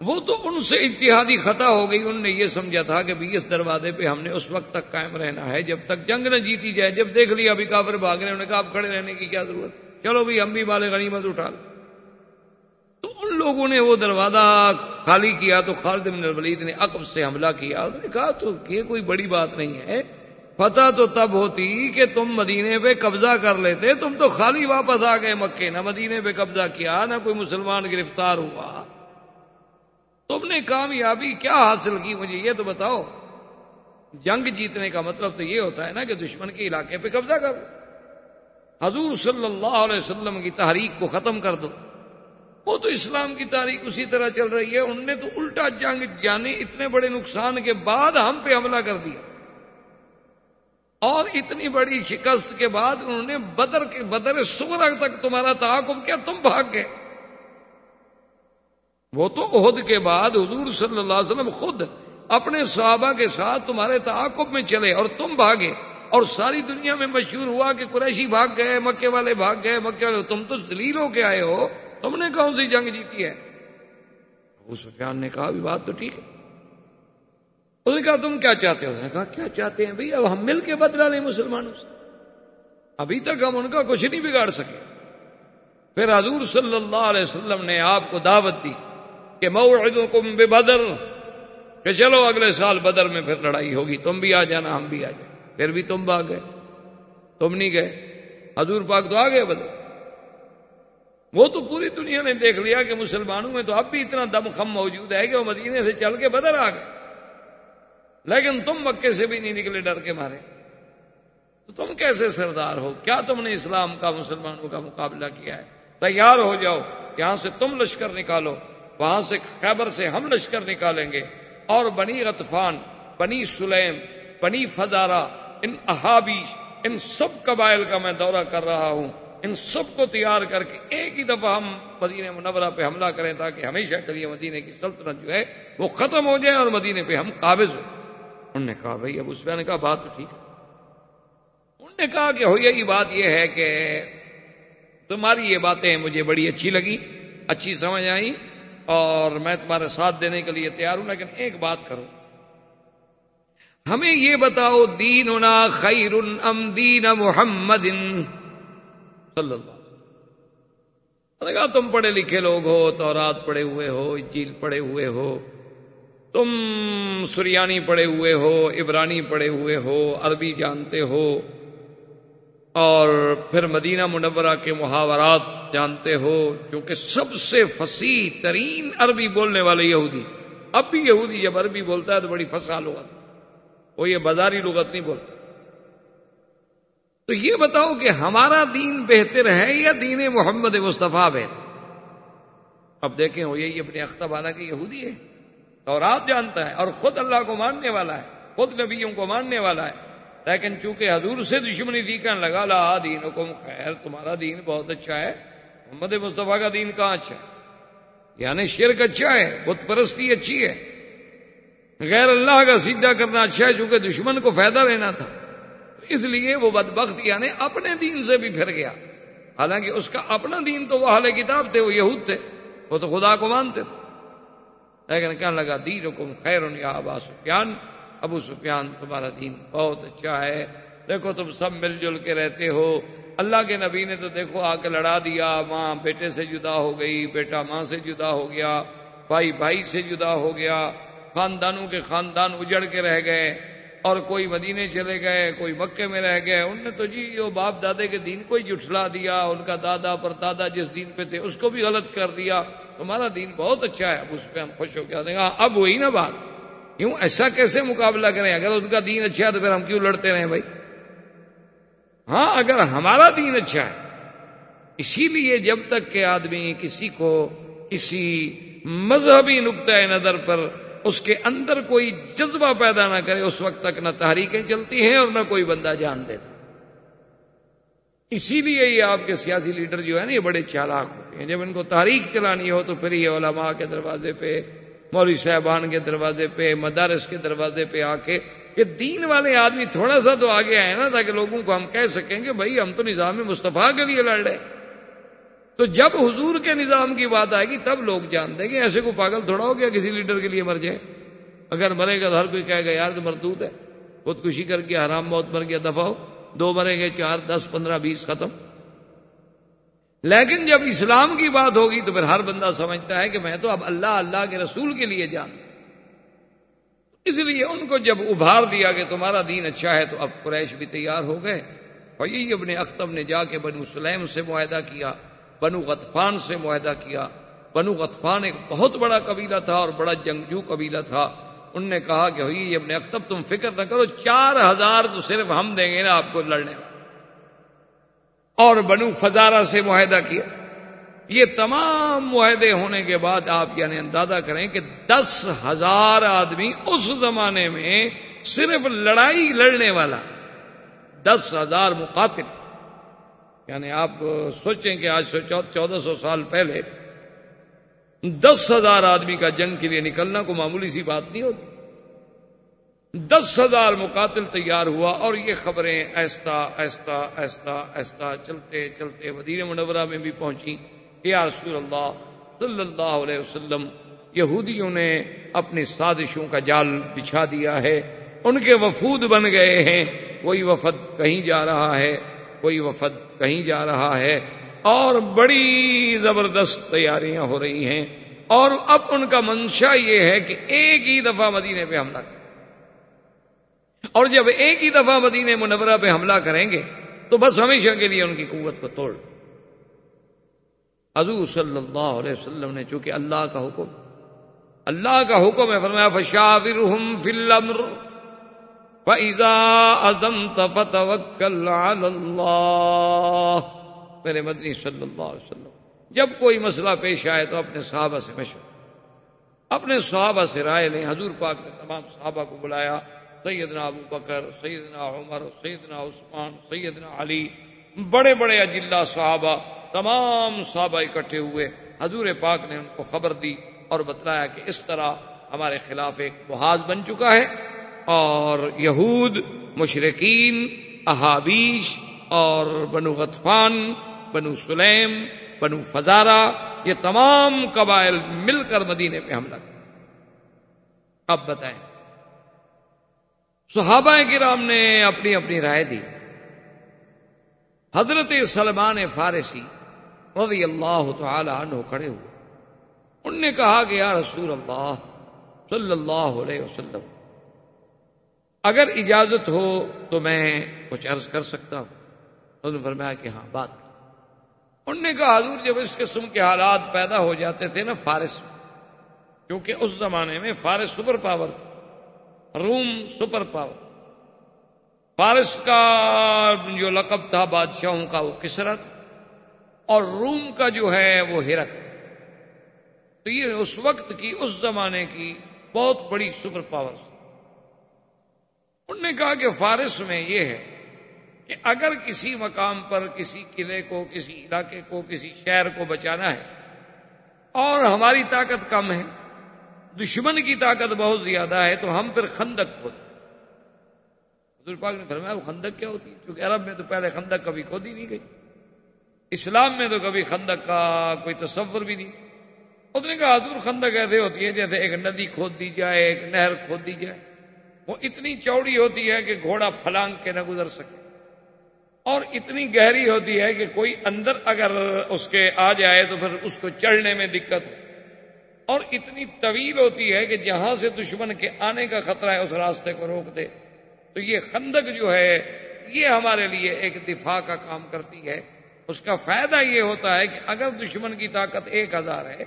وہ تو ان سے اتحادی خطا ہو گئی. انہوں نے یہ سمجھا تھا کہ اس دروازے پہ ہم نے اس وقت تک قائم رہنا ہے جب تک جنگ نہ جیتی جائے. جب دیکھ لیا ابھی کافر بھاگ رہے، انہوں نے کہا اب کھڑے رہنے کی کیا ضرورت، چلو بھی ہم بھی مال غنیمت اٹھا لیں. تو ان لوگوں نے وہ دروازہ خالی کیا تو خالد بن الولید نے عقب سے حملہ کیا. انہوں نے کہا تو یہ کوئی بڑی بات نہیں ہے، فتح تو تب ہوتی کہ تم مدینے پہ قبضہ کر لیتے. تم تو خالی واپس آ گئے مکے، نہ مدینے پہ قبضہ کیا، نہ کوئی مسلمان گرفتار ہوا. تم نے کامیابی کیا حاصل کی، مجھے یہ تو بتاؤ. جنگ جیتنے کا مطلب تو یہ ہوتا ہے نا کہ دشمن کے علاقے پہ قبضہ کرو، حضور صلی اللہ علیہ وسلم کی تحریک کو ختم کر دو. وہ تو اسلام کی تاریخ اسی طرح چل رہی ہے. انہوں نے تو الٹا جنگ جانے اتنے بڑے نقصان کے بعد ہم پہ حملہ کر دیا، اور اتنی بڑی شکست کے بعد انہوں نے بدر صغرا تک تمہارا تعاقب کیا، تم بھاگ گئے. وہ تو عہد کے بعد حضور صلی اللہ علیہ وسلم خود اپنے صحابہ کے ساتھ تمہارے تعاقب میں چلے اور تم بھاگے، اور ساری دنیا میں مشہور ہوا کہ قریشی بھاگ گئے، مکے والے بھاگ گئے، مکے والے. تم تو ذلیل ہو کے آئے ہو، تم نے کون سی جنگ جیتی ہے؟ ابو سفیان نے کہا بھی بات تو ٹھیک ہے. اس نے کہا تم کیا چاہتے ہو؟ اس نے کہا کیا چاہتے ہیں بھئی، اب ہم مل کے بدلہ لیں مسلمانوں سے. ابھی تک ہم ان کا کچھ نہیں بگاڑ سکے. پھر حضور صلی اللہ علیہ وسلم نے آپ کو دعوت دی کہ موعدکم ببدر، کہ چلو اگلے سال بدر میں پھر لڑائی ہوگی، تم بھی آ جانا ہم بھی آ جائیں. پھر بھی تم بھاگ گئے، تم نہیں گئے. حضور پاک تو آ گئے بدر. وہ تو پوری دنیا نے دیکھ لیا کہ مسلمانوں میں تو اب بھی اتنا دم خم موجود ہے کہ وہ مدینے سے چل کے بدر آ گئے، لیکن تم مکے سے بھی نہیں نکلے ڈر کے مارے. تو تم کیسے سردار ہو؟ کیا تم نے اسلام کا مسلمانوں کا مقابلہ کیا ہے؟ تیار ہو جاؤ، یہاں سے تم لشکر نکالو، وہاں سے خیبر سے ہم لشکر نکالیں گے، اور بنی غطفان، بنی سلیم، بنی فزارہ، ان احابی، ان سب قبائل کا میں دورہ کر رہا ہوں، ان سب کو تیار کر کے ایک ہی دفعہ ہم مدینہ منورہ پہ حملہ کریں تاکہ ہمیشہ کے لیے مدینہ کی سلطنت جو ہے وہ ختم ہو جائے اور مدینہ پہ ہم قابض ہوں۔ انہوں نے کہا بھائی ابو سفیان نے کہا بات تو ٹھیک ہے۔ انہوں نے کہا کہ ہوئی بات یہ ہے کہ تمہاری یہ باتیں مجھے بڑی اچھی لگی، اچھی سمجھ آئی، اور میں تمہارے ساتھ دینے کے لیے تیار ہوں، لیکن ایک بات کرو، ہمیں یہ بتاؤ دیننا خیر ام دین محمد صلی اللہ علیہ وسلم۔ نے کہا تم پڑھے لکھے لوگ ہو، تورات پڑھے ہوئے ہو، انجیل پڑھے ہوئے ہو، تم سریانی پڑھے ہوئے ہو، عبرانی پڑھے ہوئے ہو، عربی جانتے ہو، اور پھر مدینہ منورہ کے محاورات جانتے ہو، کیونکہ سب سے فصیح ترین عربی بولنے والے یہودی، اب بھی یہودی جب عربی بولتا ہے تو بڑی فصاح لغت، وہ یہ بازاری لغت نہیں بولتا۔ تو یہ بتاؤ کہ ہمارا دین بہتر ہے یا دین محمد مصطفیٰ بہتر؟ اب دیکھیں وہ یہی اپنے اختب حالانکہ یہودی ہے، تورات جانتا ہے اور خود اللہ کو ماننے والا ہے، خود نبیوں کو ماننے والا ہے، لیکن چونکہ حضور سے دشمنی تھی کہنے لگا لا دینکم خیر، تمہارا دین بہت اچھا ہے، محمد مصطفیٰ کا دین کہاں اچھا ہے؟ یعنی شرک اچھا ہے، بت پرستی اچھی ہے، غیر اللہ کا سجدہ کرنا اچھا ہے، چونکہ دشمن کو فائدہ لینا تھا، اس لیے وہ بدبخت یعنی اپنے دین سے بھی پھر گیا، حالانکہ اس کا اپنا دین تو وہ اہل کتاب تھے، وہ یہود تھے، وہ تو خدا کو مانتے تھے، لیکن کہنے لگا دینکم خیر یا ابا سفیان، ابو سفیان تمہارا دین بہت اچھا ہے، دیکھو تم سب مل جل کے رہتے ہو، اللہ کے نبی نے تو دیکھو آ کے لڑا دیا، ماں بیٹے سے جدا ہو گئی، بیٹا ماں سے جدا ہو گیا، بھائی بھائی سے جدا ہو گیا، خاندانوں کے خاندان اجڑ کے رہ گئے، اور کوئی مدینے چلے گئے، کوئی مکے میں رہ گئے، ان نے تو جی وہ باپ دادے کے دین کو ہی جھٹلا دیا، ان کا دادا پر دادا جس دین پہ تھے اس کو بھی غلط کر دیا، تمہارا دین بہت اچھا ہے۔ اب اس پہ ہم خوش ہو کے دیکھا اب وہی نا بات، کیوں ایسا کیسے مقابلہ کریں؟ اگر ان کا دین اچھا ہے تو پھر ہم کیوں لڑتے رہیں بھائی؟ ہاں اگر ہمارا دین اچھا ہے، اسی لیے جب تک کہ آدمی کسی کو کسی مذہبی نقطۂ نظر پر اس کے اندر کوئی جذبہ پیدا نہ کرے، اس وقت تک نہ تحریکیں چلتی ہیں اور نہ کوئی بندہ جان دیتا۔ اسی لیے یہ آپ کے سیاسی لیڈر جو ہے نا یہ بڑے چالاک ہوتے ہیں، جب ان کو تحریک چلانی ہو تو پھر یہ علماء کے دروازے پہ، مولوی صاحبان کے دروازے پہ، مدارس کے دروازے پہ آ کے یہ دین والے آدمی تھوڑا سا تو آگے آئے نا، تاکہ لوگوں کو ہم کہہ سکیں کہ بھائی ہم تو نظام مصطفیٰ کے لیے لڑ رہے۔ تو جب حضور کے نظام کی بات آئے گی تب لوگ جان دیں گے، ایسے کو پاگل تھوڑا ہو گیا کسی لیڈر کے لیے مر جائے، اگر مرے گا تو ہر کوئی کہے گا یار تو مردود ہے، خودکشی کر کے حرام موت مر گیا، دفع ہو، 2 مریں گے، 4 10 15 20 ختم۔ لیکن جب اسلام کی بات ہوگی تو پھر ہر بندہ سمجھتا ہے کہ میں تو اب اللہ کے رسول کے لیے جانتا ہوں۔ اس لیے ان کو جب ابھار دیا کہ تمہارا دین اچھا ہے تو اب قریش بھی تیار ہو گئے، اور یہی ابن اختب نے جا کے بنو سلیم سے معاہدہ کیا، بنو غطفان سے معاہدہ کیا۔ بنو غطفان ایک بہت بڑا قبیلہ تھا اور بڑا جنگجو قبیلہ تھا، ان نے کہا کہ ہوئی ابن اختب تم فکر نہ کرو، 4000 تو صرف ہم دیں گے نا آپ کو لڑنے میں۔ اور بنو فزارہ سے معاہدہ کیا۔ یہ تمام معاہدے ہونے کے بعد آپ یعنی اندازہ کریں کہ 10,000 آدمی اس زمانے میں صرف لڑائی لڑنے والا، 10,000 مقاتل، یعنی آپ سوچیں کہ آج سے 1400 سال پہلے 10,000 آدمی کا جنگ کے لیے نکلنا کوئی معمولی سی بات نہیں ہوتی۔ 10,000 مقاتل تیار ہوا، اور یہ خبریں ایستا ایستا ایستا ایستا چلتے چلتے مدینہ منورہ میں بھی پہنچی کہ یا رسول اللہ صلی اللہ علیہ وسلم، یہودیوں نے اپنی سازشوں کا جال بچھا دیا ہے، ان کے وفود بن گئے ہیں، کوئی وفد کہیں جا رہا ہے، کوئی وفد کہیں جا رہا ہے، اور بڑی زبردست تیاریاں ہو رہی ہیں، اور اب ان کا منشا یہ ہے کہ ایک ہی دفعہ مدینے پہ حملہ کریں، اور جب ایک ہی دفعہ مدینہ منورہ پہ حملہ کریں گے تو بس ہمیشہ کے لیے ان کی قوت کو توڑ۔ حضور صلی اللہ علیہ وسلم نے چونکہ اللہ کا حکم ہے، فرمایا فشاورہم فی الامر، فَإِذَا عَزَمْتَ فَتَوَكَّلْ عَلَى اللَّهِ۔ میرے مدنی صلی اللہ علیہ وسلم جب کوئی مسئلہ پیش آئے تو اپنے صحابہ سے مشورہ، اپنے صحابہ سے رائے لیں۔ حضور پاک نے تمام صحابہ کو بلایا، سیدنا ابو بکر، سیدنا عمر، سیدنا عثمان، سیدنا علی، بڑے بڑے اجلہ صحابہ، تمام صحابہ اکٹھے ہوئے۔ حضور پاک نے ان کو خبر دی اور بتلایا کہ اس طرح ہمارے خلاف ایک محاذ بن چکا ہے، اور یہود، مشرکین، احابیش اور بنو غطفان، بنو سلیم، بنو فزارہ، یہ تمام قبائل مل کر مدینے پہ حملہ کیا۔ اب بتائیں، صحابہ کرام نے اپنی اپنی رائے دی۔ حضرت سلمان فارسی رضی اللہ تعالی عنہ کھڑے ہوئے، انہوں نے کہا کہ یا رسول اللہ صلی اللہ علیہ وسلم، اگر اجازت ہو تو میں کچھ عرض کر سکتا ہوں؟ انہوں نے فرمایا کہ ہاں، بات کر۔ انہوں نے کہا حضور جب اس قسم کے حالات پیدا ہو جاتے تھے نا فارس میں، کیونکہ اس زمانے میں فارس سپر پاور تھا، روم سپر پاور تھا، فارس کا جو لقب تھا بادشاہوں کا وہ کسریٰ تھا، اور روم کا جو ہے وہ ہرقل۔ تو یہ اس وقت کی، اس زمانے کی بہت بڑی سپر پاور تھی۔ انہوں نے کہا کہ فارس میں یہ ہے کہ اگر کسی مقام پر کسی قلعے کو، کسی علاقے کو، کسی شہر کو بچانا ہے اور ہماری طاقت کم ہے، دشمن کی طاقت بہت زیادہ ہے، تو ہم پھر خندق کھودتے ہیں۔ حضور پاک نے فرمایا وہ خندق کیا ہوتی ہے؟ کیونکہ عرب میں تو پہلے خندق کبھی کھودی نہیں گئی، اسلام میں تو کبھی خندق کا کوئی تصور بھی نہیں تھا۔ اس نے کہا حضور خندق ایسے ہوتی ہے جیسے ایک ندی کھود دی جائے، ایک نہر کھود دی جائے، وہ اتنی چوڑی ہوتی ہے کہ گھوڑا پھلانگ کے نہ گزر سکے، اور اتنی گہری ہوتی ہے کہ کوئی اندر اگر اس کے آ جائے تو پھر اس کو چڑھنے میں دقت ہو، اور اتنی طویل ہوتی ہے کہ جہاں سے دشمن کے آنے کا خطرہ ہے اس راستے کو روک دے۔ تو یہ خندق جو ہے یہ ہمارے لیے ایک دفاع کا کام کرتی ہے۔ اس کا فائدہ یہ ہوتا ہے کہ اگر دشمن کی طاقت 1000 ہے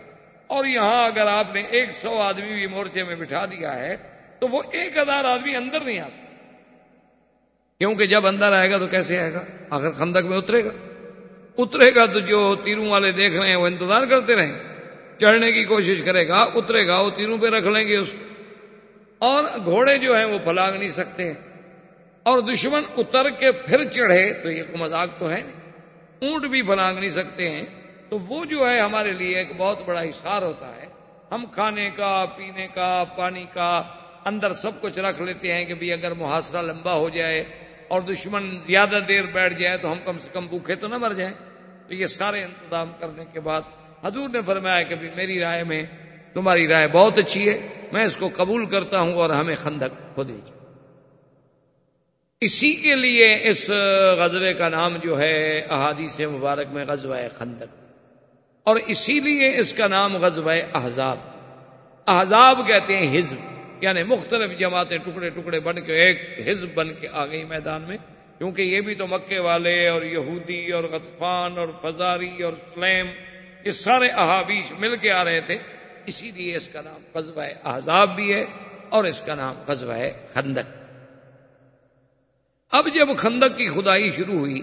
اور یہاں اگر آپ نے 100 آدمی بھی مورچے میں بٹھا دیا ہے تو وہ 1000 آدمی اندر نہیں آ سکتے، کیونکہ جب اندر آئے گا تو کیسے آئے گا؟ آخر خندق میں اترے گا تو جو تیروں والے دیکھ رہے ہیں وہ انتظار کرتے رہیں، چڑھنے کی کوشش کرے گا، اترے گا، وہ تیروں پہ رکھ لیں گے اس کو، اور گھوڑے جو ہیں وہ پھلانگ نہیں سکتے، اور دشمن اتر کے پھر چڑھے تو یہ کوئی مذاق تو ہے نہیں، اونٹ بھی پھلانگ نہیں سکتے ہیں۔ تو وہ جو ہے ہمارے لیے ایک بہت بڑا حصار ہوتا ہے۔ ہم کھانے کا، پینے کا، پانی کا اندر سب کچھ رکھ لیتے ہیں کہ بھی اگر محاصرہ لمبا ہو جائے اور دشمن زیادہ دیر بیٹھ جائے تو ہم کم سے کم بھوکے تو نہ مر جائیں۔ تو یہ سارے انتظام کرنے کے بعد حضور نے فرمایا کہ بھی میری رائے میں تمہاری رائے بہت اچھی ہے، میں اس کو قبول کرتا ہوں اور ہمیں خندق کھودنی چاہیے۔ اسی کے لیے اس غزوے کا نام جو ہے احادیث مبارک میں غزوہ خندق، اور اسی لیے اس کا نام غزوہ احزاب۔ احزاب کہتے ہیں حزب، یعنی مختلف جماعتیں ٹکڑے ٹکڑے بن کے ایک حزب بن کے آ گئی میدان میں، کیونکہ یہ بھی تو مکے والے اور یہودی اور غطفان اور فزاری اور سلیم، یہ سارے احابیش مل کے آ رہے تھے، اسی لیے اس کا نام غزوہ احزاب بھی ہے اور اس کا نام غزوہ خندق۔ اب جب خندق کی کھدائی شروع ہوئی،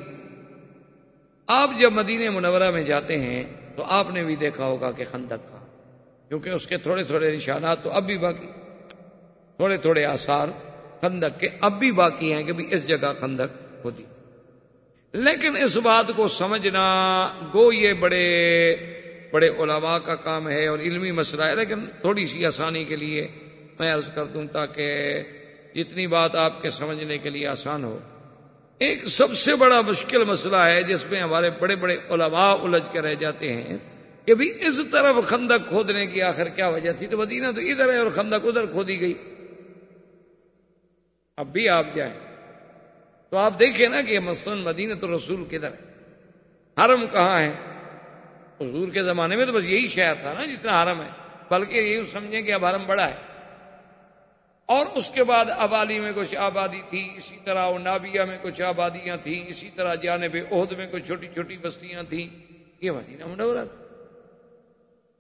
آپ جب مدینہ منورہ میں جاتے ہیں تو آپ نے بھی دیکھا ہوگا کہ خندق کا، کیونکہ اس کے تھوڑے تھوڑے نشانات تو اب بھی باقی، تھوڑے تھوڑے آثار خندق کے اب بھی باقی ہیں کہ بھی اس جگہ خندق ہوتی۔ لیکن اس بات کو سمجھنا گو یہ بڑے بڑے علماء کا کام ہے اور علمی مسئلہ ہے، لیکن تھوڑی سی آسانی کے لیے میں عرض کر دوں تاکہ جتنی بات آپ کے سمجھنے کے لیے آسان ہو۔ ایک سب سے بڑا مشکل مسئلہ ہے جس میں ہمارے بڑے بڑے علماء الجھ کے رہ جاتے ہیں کہ بھی اس طرف خندق کھودنے کی آخر کیا وجہ تھی؟ تو مدینہ تو ادھر ہے اور خندق ادھر کھودی گئی۔ اب بھی آپ جائیں تو آپ دیکھیں نا کہ مثلا مدینہ تو رسول کدھر ہے، حرم کہاں ہے؟ حضور کے زمانے میں تو بس یہی شہر تھا نا جتنا حرم ہے، بلکہ یہ سمجھیں کہ اب حرم بڑا ہے، اور اس کے بعد ابالی میں کچھ آبادی تھی، اسی طرح نابیہ میں کچھ آبادیاں تھیں، اسی طرح جانب احد میں کچھ چھوٹی چھوٹی بستیاں تھیں، یہ مدینہ منورہ تھا۔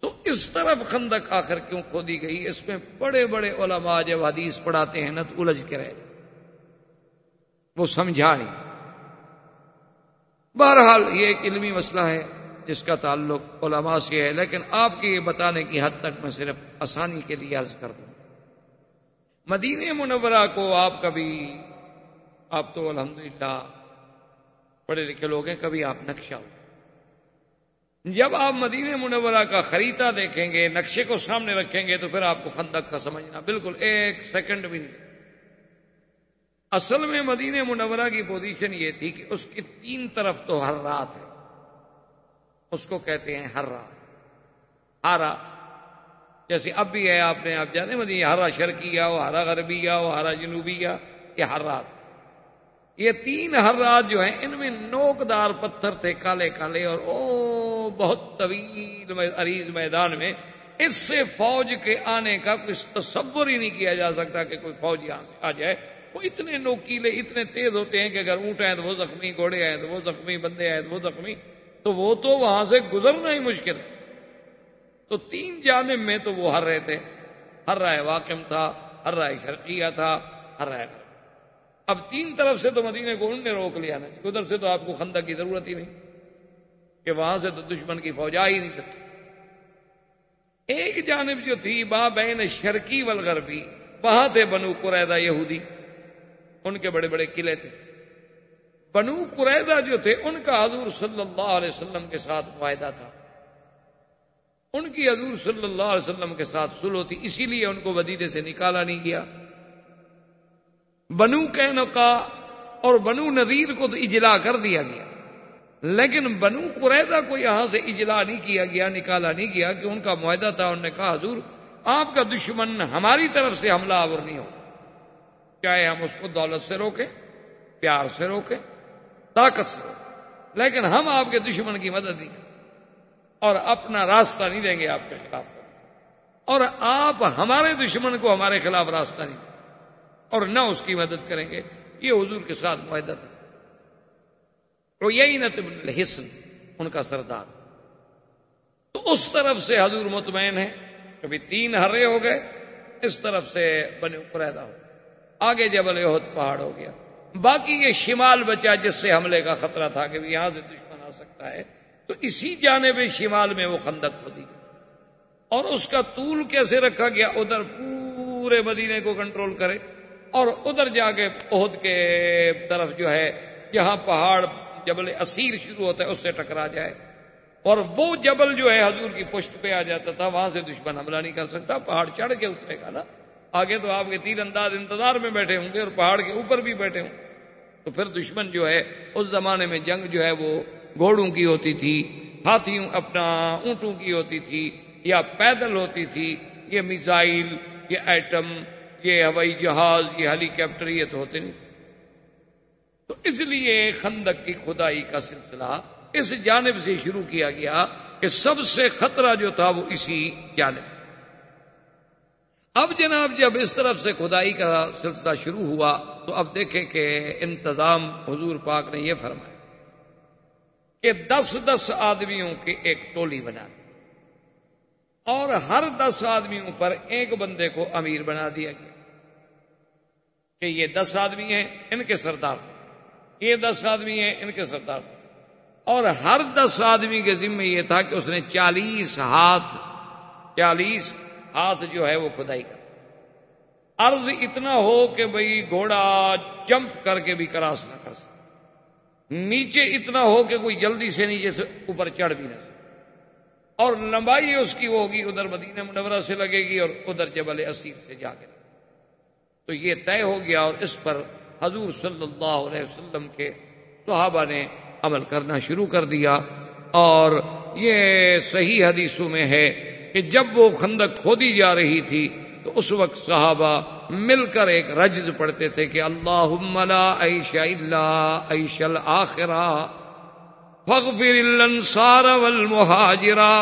تو اس طرف خندق آخر کیوں کھودی گئی؟ اس میں بڑے بڑے علماء جب حدیث پڑھاتے ہیں نا تو الجھ کے رہ جائے، وہ سمجھا نہیں۔ بہرحال یہ ایک علمی مسئلہ ہے جس کا تعلق علماء سے ہے، لیکن آپ کے یہ بتانے کی حد تک میں صرف آسانی کے لیے عرض کر دوں، مدینہ منورہ کو آپ تو الحمدللہ پڑھے لکھے لوگ ہیں، کبھی آپ نقشہ ہو، جب آپ مدینہ منورہ کا خریطہ دیکھیں گے، نقشے کو سامنے رکھیں گے، تو پھر آپ کو خندق کا سمجھنا بالکل ایک سیکنڈ بھی نہیں۔ اصل میں مدینہ منورہ کی پوزیشن یہ تھی کہ اس کی 3 طرف تو حرات ہے، اس کو کہتے ہیں ہرا، جیسے اب بھی ہے، آپ جانے مدینہ ہرا شرقیہ ہو، ہرا غربیہ ہو، ہرا جنوبیہ، یہ حرات، یہ 3 حرات جو ہیں ان میں نوکدار پتھر تھے، کالے کالے، اور بہت طویل عریض میدان میں، اس سے فوج کے آنے کا کوئی تصور ہی نہیں کیا جا سکتا کہ کوئی فوج یہاں سے آ جائے۔ وہ اتنے نوکیلے، اتنے تیز ہوتے ہیں کہ اگر اونٹ آئے تو وہ زخمی، گھوڑے آئے تو وہ زخمی، بندے آئے تو وہ زخمی، تو وہ تو وہاں سے گزرنا ہی مشکل ہے۔ تو 3 جانب میں تو وہ ہر رہے تھے، ہر رائے واقم تھا، ہر رائے شرقیہ تھا، ہر رائے۔ اب 3 طرف سے تو مدینے کو انہوں نے روک لیا نا، ادھر سے تو آپ کو خندق کی ضرورت ہی نہیں کہ وہاں سے تو دشمن کی فوج آ ہی نہیں سکتی۔ ایک جانب جو تھی بین شرقی والغربی، وہاں تھے بنو قریظہ یہودی، ان کے بڑے بڑے قلعے تھے۔ بنو قریظہ جو تھے ان کا حضور صلی اللہ علیہ وسلم کے ساتھ معاہدہ تھا، ان کی حضور صلی اللہ علیہ وسلم کے ساتھ صلح تھی، اسی لیے ان کو مدینے سے نکالا نہیں گیا۔ بنو قینقاع اور بنو نذیر کو تو اجلا کر دیا گیا، لیکن بنو قریظہ کو یہاں سے اجلا نہیں کیا گیا، نکالا نہیں گیا، کہ ان کا معاہدہ تھا۔ انہوں نے کہا حضور آپ کا دشمن ہماری طرف سے حملہ آور نہیں ہو، چاہے ہم اس کو دولت سے روکیں، پیار سے روکیں، طاقت سے روکیں، لیکن ہم آپ کے دشمن کی مدد نہیں کریں اور اپنا راستہ نہیں دیں گے آپ کے خلاف، اور آپ ہمارے دشمن کو ہمارے خلاف راستہ نہیں دیں اور نہ اس کی مدد کریں گے۔ یہ حضور کے ساتھ معاہدہ تھا۔ عیینہ بن الحصن ان کا سردار، تو اس طرف سے حضور مطمئن ہے، کبھی 3 ہرے ہو گئے، اس طرف سے بنو قریظہ ہو، آگے جبل احد پہاڑ ہو گیا، باقی یہ شمال بچا جس سے حملے کا خطرہ تھا کہ یہاں سے دشمن آ سکتا ہے، تو اسی جانب شمال میں وہ خندق کھودی گئی، اور اس کا طول کیسے رکھا گیا، ادھر پورے مدینے کو کنٹرول کرے اور ادھر جا کے احد کے طرف جو ہے جہاں پہاڑ جبل اسیر شروع ہوتا ہے اس سے ٹکرا جائے، اور وہ جبل جو ہے حضور کی پشت پہ آ جاتا تھا، وہاں سے دشمن حملہ نہیں کر سکتا، پہاڑ چڑھ کے اترے گا نا، آگے تو آپ کے تیر انداز انتظار میں بیٹھے ہوں گے اور پہاڑ کے اوپر بھی بیٹھے ہوں، تو پھر دشمن جو ہے، اس زمانے میں جنگ جو ہے وہ گھوڑوں کی ہوتی تھی، ہاتھیوں اونٹوں کی ہوتی تھی، یا پیدل ہوتی تھی، یہ میزائل، یہ ایٹم، یہ ہوائی جہاز، یہ ہیلی کاپٹر، یہ تو ہوتے نہیں۔ تو اس لیے خندق کی کھدائی کا سلسلہ اس جانب سے شروع کیا گیا کہ سب سے خطرہ جو تھا وہ اسی جانب۔ اب جناب جب اس طرف سے کھدائی کا سلسلہ شروع ہوا تو اب دیکھیں کہ انتظام حضور پاک نے یہ فرمایا کہ 10 آدمیوں کی ایک ٹولی بنا اور ہر 10 آدمیوں پر ایک بندے کو امیر بنا دیا گیا کہ یہ 10 آدمی ہیں ان کے سردار، یہ 10 آدمی ہیں ان کے سردار، اور ہر 10 آدمی کے ذمہ یہ تھا کہ اس نے 40 ہاتھ جو ہے وہ کھدائی کر، عرض اتنا ہو کہ بھئی گھوڑا جمپ کر کے بھی کراس نہ کر سکے، نیچے اتنا ہو کہ کوئی جلدی سے نیچے سے اوپر چڑھ بھی نہ سکے، اور لمبائی اس کی ہوگی ادھر مدینہ منورہ سے لگے گی اور ادھر جبل اسیر سے جا کے، تو یہ طے ہو گیا، اور اس پر حضور صلی اللہ علیہ وسلم کے صحابہ نے عمل کرنا شروع کر دیا۔ اور یہ صحیح حدیثوں میں ہے کہ جب وہ خندق کھودی جا رہی تھی تو اس وقت صحابہ مل کر ایک رجز پڑھتے تھے کہ اللہم لا عیش الا عیش الآخرہ فاغفر الانصار والمہاجرہ،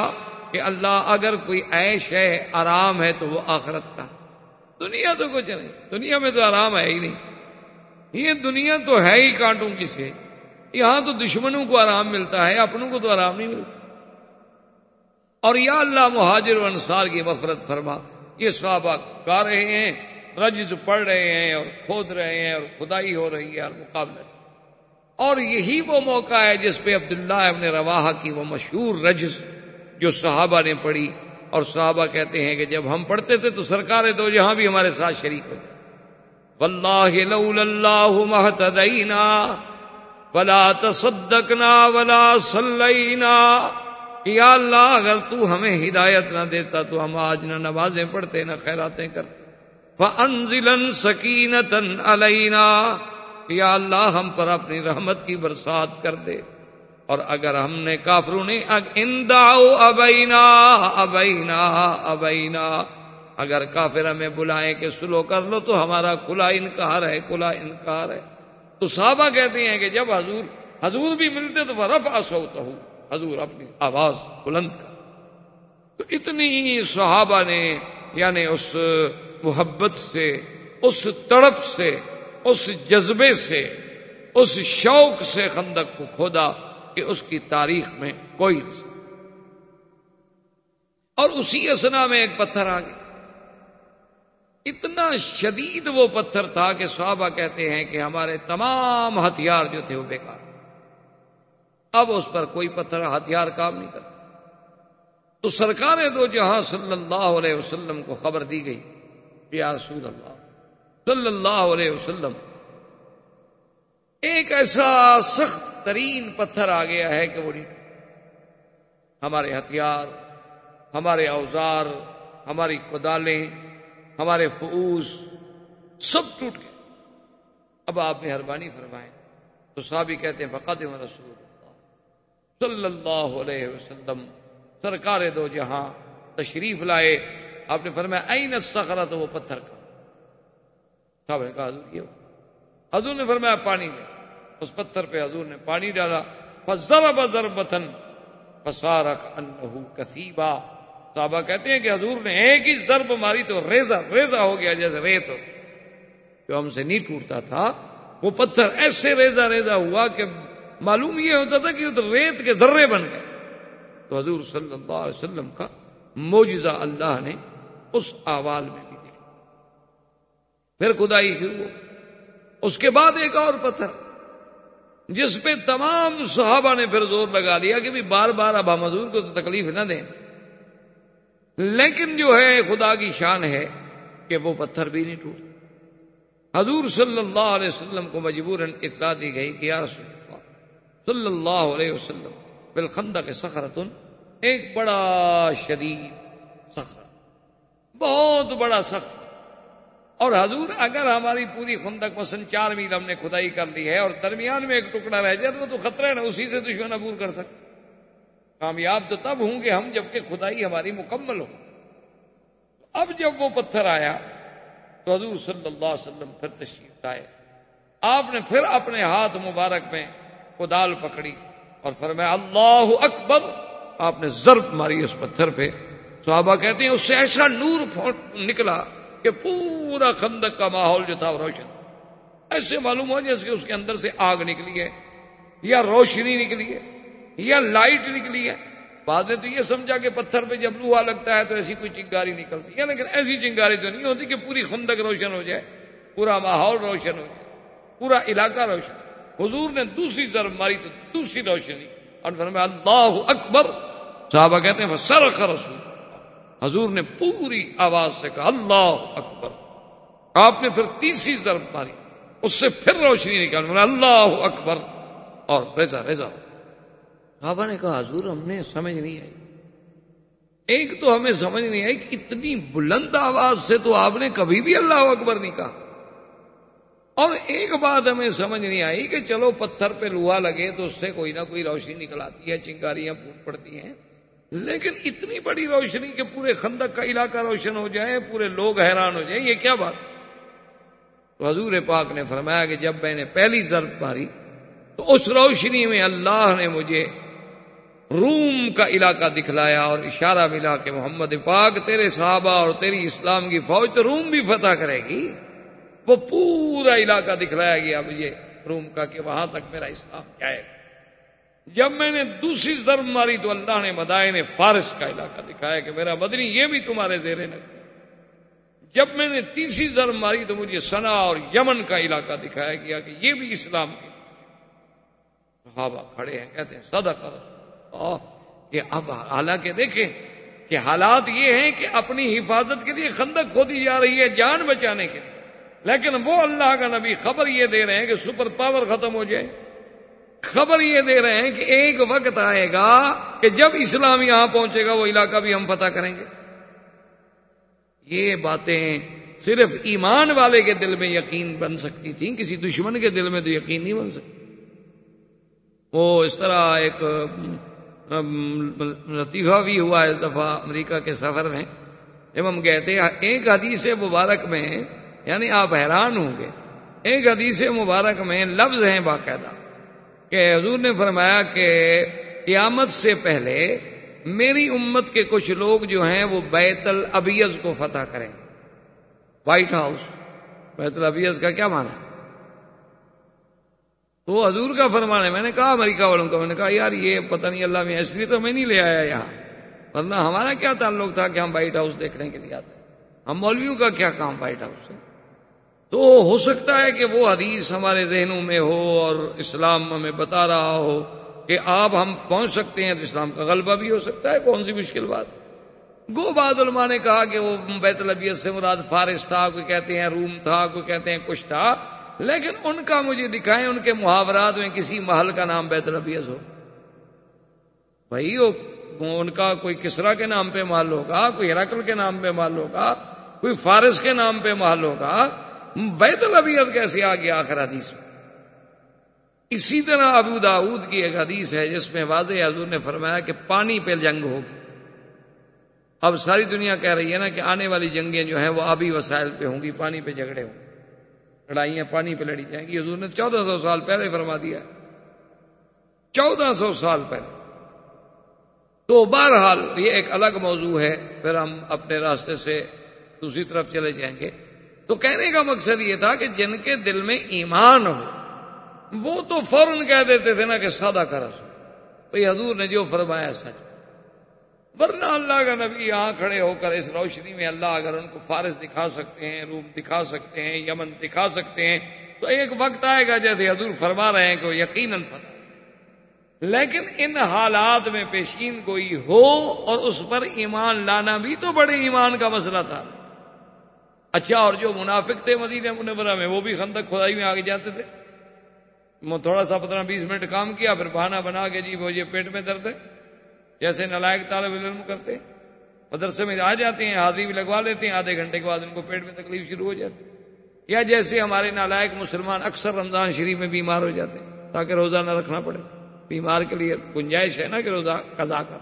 کہ اللہ اگر کوئی عیش ہے، آرام ہے، تو وہ آخرت کا، دنیا تو کچھ نہیں، دنیا میں تو آرام ہے ہی نہیں، یہ دنیا تو ہے ہی کانٹوں کی سے، یہاں تو دشمنوں کو آرام ملتا ہے، اپنوں کو تو آرام نہیں ملتا، اور یا اللہ مہاجر و انصار کی مغفرت فرما۔ یہ صحابہ گا رہے ہیں رجز پڑھ رہے ہیں اور کھود رہے ہیں اور کھدائی ہو رہی ہے اور مقابلہ چل رہا ہے۔ اور یہی وہ موقع ہے جس پہ عبداللہ ابن رواحہ کی وہ مشہور رجز جو صحابہ نے پڑھی، اور صحابہ کہتے ہیں کہ جب ہم پڑھتے تھے تو سرکار دو جہاں بھی ہمارے ساتھ شریک ہوتے، واللہ لولا اللہ مہتدینا ولا تصدقنا ولا صلینا، یا اللہ اگر تو ہمیں ہدایت نہ دیتا تو ہم آج نہ نمازیں پڑھتے نہ خیراتیں کرتے۔ فانزلن سکینۃ علینا، یا اللہ ہم پر اپنی رحمت کی برسات کر دے۔ اور اگر ہم نے کافروں نے اندعوا ابینا ابینا ابینا، اگر کافر ہمیں بلائیں کہ سلو کر لو تو ہمارا کھلا انکار ہے، کھلا انکار ہے۔ تو صحابہ کہتے ہیں کہ جب حضور بھی ملتے تو فرفع صوتہ، حضور اپنی آواز بلند کر۔ تو اتنی صحابہ نے یعنی اس محبت سے، اس تڑپ سے، اس جذبے سے، اس شوق سے خندق کو کھودا کہ اس کی تاریخ میں کوئی نہیں۔ اور اسی اسنا میں ایک پتھر آ گیا، اتنا شدید وہ پتھر تھا کہ صحابہ کہتے ہیں کہ ہمارے تمام ہتھیار جو تھے وہ بیکار، اب اس پر کوئی پتھر ہتھیار کام نہیں کرتا۔ تو سرکار دو جہاں صلی اللہ علیہ وسلم کو خبر دی گئی، یا رسول اللہ صلی اللہ علیہ وسلم، ایک ایسا سخت ترین پتھر آ گیا ہے کہ وہ نہیں، ہمارے ہتھیار، ہمارے اوزار، ہماری کدالیں، ہمارے فؤوس سب ٹوٹ گئے، اب آپ مہربانی فرمائیں۔ تو صحابی کہتے ہیں فقدم رسول اللہ صلی اللہ علیہ وسلم، سرکار دو جہاں تشریف لائے، آپ نے فرمایا این الصخرہ، تو وہ پتھر کا صاحب نے کہا حضور یہ، حضور نے فرمایا پانی لے، اس پتھر پہ حضور نے پانی ڈالا، فضرب ضربۃ فصار کأنہ کثیبا، صحابہ کہتے ہیں کہ حضور نے ایک ہی ضرب ماری تو ریزہ ریزہ ہو گیا جیسے ریت ہو، جو ہم سے نہیں ٹوٹتا تھا وہ پتھر ایسے ریزہ ریزہ ہوا کہ معلوم یہ ہوتا تھا کہ وہ ریت کے ذرے بن گئے۔ تو حضور صلی اللہ علیہ وسلم کا معجزہ اللہ نے اس احوال میں بھی دیکھا۔ پھر کھدائی شروع ہو، اس کے بعد ایک اور پتھر جس پہ تمام صحابہ نے پھر زور لگا دیا کہ بھی بار بار اب ہم حضور کو تو تکلیف نہ دیں، لیکن جو ہے خدا کی شان ہے کہ وہ پتھر بھی نہیں ٹوٹا۔ حضور صلی اللہ علیہ وسلم کو مجبوراً اطلاع دی گئی کہ یا رسول اللہ صلی اللہ علیہ وسلم بالخندق صخرۃ، ایک بڑا شدید صخرہ، بہت بڑا سخت، اور حضور اگر ہماری پوری خندق مثلا 4 میل ہم نے کھدائی کر لی ہے اور درمیان میں ایک ٹکڑا رہ جائے تو خطرہ ہے نا، اسی سے دشمن عبور کر سکتے، کامیاب تو تب ہوں گے ہم جبکہ کھدائی ہماری مکمل ہو۔ اب جب وہ پتھر آیا تو حضور صلی اللہ علیہ وسلم پھر تشریف لائے، آپ نے پھر اپنے ہاتھ مبارک میں کدال پکڑی اور فرمایا اللہ اکبر، آپ نے ضرب ماری اس پتھر پہ۔ صحابہ کہتے ہیں اس سے ایسا نور نکلا کہ پورا خندق کا ماحول جو تھا وہ روشن، ایسے معلوم ہو جیسے کہ اس کے اندر سے آگ نکلی ہے یا روشنی نکلی ہے یا لائٹ نکلی ہے۔ بعد میں تو یہ سمجھا کہ پتھر پہ جب لوہا لگتا ہے تو ایسی کوئی چنگاری نکلتی ہے، لیکن ایسی چنگاری تو نہیں ہوتی کہ پوری خندق روشن ہو جائے، پورا ماحول روشن ہو جائے، پورا علاقہ روشن۔ حضور نے دوسری ضرب ماری تو دوسری روشنی، اور فرمایا اللہ اکبر، صحابہ کہتے ہیں فصرخ رسول، حضور نے پوری آواز سے کہا اللہ اکبر، آپ نے پھر تیسری ضرب ماری، اس سے پھر روشنی نکال، اللہ اکبر، اور ریزہ ریزہ۔ صحابہ نے کہا حضور ہم نے سمجھ نہیں آئی، ایک تو ہمیں سمجھ نہیں آئی کہ اتنی بلند آواز سے تو آپ نے کبھی بھی اللہ اکبر نہیں کہا، اور ایک بات ہمیں سمجھ نہیں آئی کہ چلو پتھر پہ لوہا لگے تو اس سے کوئی نہ کوئی روشنی نکل آتی ہے، چنگاریاں پھوٹ پڑتی ہیں، لیکن اتنی بڑی روشنی کہ پورے خندق کا علاقہ روشن ہو جائے، پورے لوگ حیران ہو جائیں، یہ کیا بات؟ تو حضور پاک نے فرمایا کہ جب میں نے پہلی ضرب ماری تو اس روشنی میں اللہ نے مجھے روم کا علاقہ دکھلایا اور اشارہ ملا کہ محمد پاک تیرے صحابہ اور تیری اسلام کی فوج تو روم بھی فتح کرے گی۔ وہ پورا علاقہ دکھلایا گیا مجھے روم کا کہ وہاں تک میرا اسلام جائے گا۔ جب میں نے دوسری ضرب ماری تو اللہ نے مدائن فارس کا علاقہ دکھایا کہ میرا مدنی یہ بھی تمہارے زیر نظر۔ جب میں نے تیسری ضرب ماری تو مجھے سنا اور یمن کا علاقہ دکھایا گیا کہ یہ بھی اسلام کے صحابہ کھڑے ہیں، کہتے ہیں صدق رسول اللہ. کہ اب حالانکہ دیکھیں کہ حالات یہ ہیں کہ اپنی حفاظت کے لیے خندق کھودی جا رہی ہے جان بچانے کے لیے، لیکن وہ اللہ کا نبی خبر یہ دے رہے ہیں کہ سپر پاور ختم ہو جائے. خبر یہ دے رہے ہیں کہ ایک وقت آئے گا کہ جب اسلام یہاں پہنچے گا وہ علاقہ بھی ہم فتح کریں گے. یہ باتیں صرف ایمان والے کے دل میں یقین بن سکتی تھیں، کسی دشمن کے دل میں تو یقین نہیں بن سکتی. وہ اس طرح ایک لطیفہ بھی ہوا اس دفعہ امریکہ کے سفر میں جب ہم گئے تھے. ایک حدیث مبارک میں یعنی آپ حیران ہوں گے، ایک حدیث مبارک میں لفظ ہیں باقاعدہ کہ حضور نے فرمایا کہ قیامت سے پہلے میری امت کے کچھ لوگ جو ہیں وہ بیت الابیض کو فتح کریں. وائٹ ہاؤس، بیت الابیض کا کیا معنی ہے؟ تو حضور کا فرمان ہے. میں نے کہا امریکہ والوں کا، میں نے کہا یار یہ پتہ نہیں اللہ میں اس لیے تو میں نہیں لے آیا یہاں، ورنہ ہمارا کیا تعلق تھا کہ ہم وائٹ ہاؤس دیکھنے کے لیے آتے، ہم مولویوں کا کیا کام وائٹ ہاؤس سے. تو ہو سکتا ہے کہ وہ حدیث ہمارے ذہنوں میں ہو اور اسلام ہمیں بتا رہا ہو کہ آپ ہم پہنچ سکتے ہیں، تو اسلام کا غلبہ بھی ہو سکتا ہے، کون سی مشکل بات. گو بعض علماء نے کہا کہ وہ بیت الابیض سے مراد فارس تھا، کوئی کہتے ہیں روم تھا، کوئی کہتے ہیں کچھ تھا، لیکن ان کا مجھے دکھائیں ان کے محاورات میں کسی محل کا نام بیت الابیض ہو. بھائی ان کا کوئی کسرا کے نام پہ محل ہوگا، کوئی ہرقل کے نام پہ محل ہوگا، کوئی فارس کے نام پہ محل ہوگا، بیت الابیض کیسے آ گیا آخر حدیث میں. اسی طرح ابو داؤد کی ایک حدیث ہے جس میں واضح حضور نے فرمایا کہ پانی پہ جنگ ہوگی. اب ساری دنیا کہہ رہی ہے نا کہ آنے والی جنگیں جو ہیں وہ آبی وسائل پہ ہوں گی، پانی پہ جھگڑے ہوں گے، لڑائیاں پانی پہ لڑی جائیں گی. حضور نے 1400 سال پہلے فرما دیا، 1400 سال پہلے. تو بہرحال یہ ایک الگ موضوع ہے، پھر ہم اپنے راستے سے دوسری طرف چلے جائیں گے. تو کہنے کا مقصد یہ تھا کہ جن کے دل میں ایمان ہو وہ تو فوراً کہہ دیتے تھے نا کہ سادہ کا رسول، بھئی حضور نے جو فرمایا سچ. ورنہ اللہ کا نبی یہاں کھڑے ہو کر اس روشنی میں اللہ اگر ان کو فارس دکھا سکتے ہیں، روم دکھا سکتے ہیں، یمن دکھا سکتے ہیں، تو ایک وقت آئے گا جیسے حضور فرما رہے ہیں کہ وہ یقیناً فتح. لیکن ان حالات میں پیشین گوئی ہو اور اس پر ایمان لانا بھی تو بڑے ایمان کا مسئلہ تھا. اچھا، اور جو منافق تھے مدینہ منورہ میں وہ بھی خندق کھدائی میں آگے جاتے تھے. تھوڑا سا 15-20 منٹ کام کیا پھر بہانہ بنا کے جی مجھے پیٹ میں درد ہے، جیسے نالائق طالب علم کرتے، مدرسے میں آ جاتے ہیں، حاضری بھی لگوا لیتے ہیں، آدھے گھنٹے کے بعد ان کو پیٹ میں تکلیف شروع ہو جاتی. یا جیسے ہمارے نالائق مسلمان اکثر رمضان شریف میں بیمار ہو جاتے ہیں تاکہ روزہ نہ رکھنا پڑے. بیمار کے لیے گنجائش ہے نا کہ روزہ قضا کر.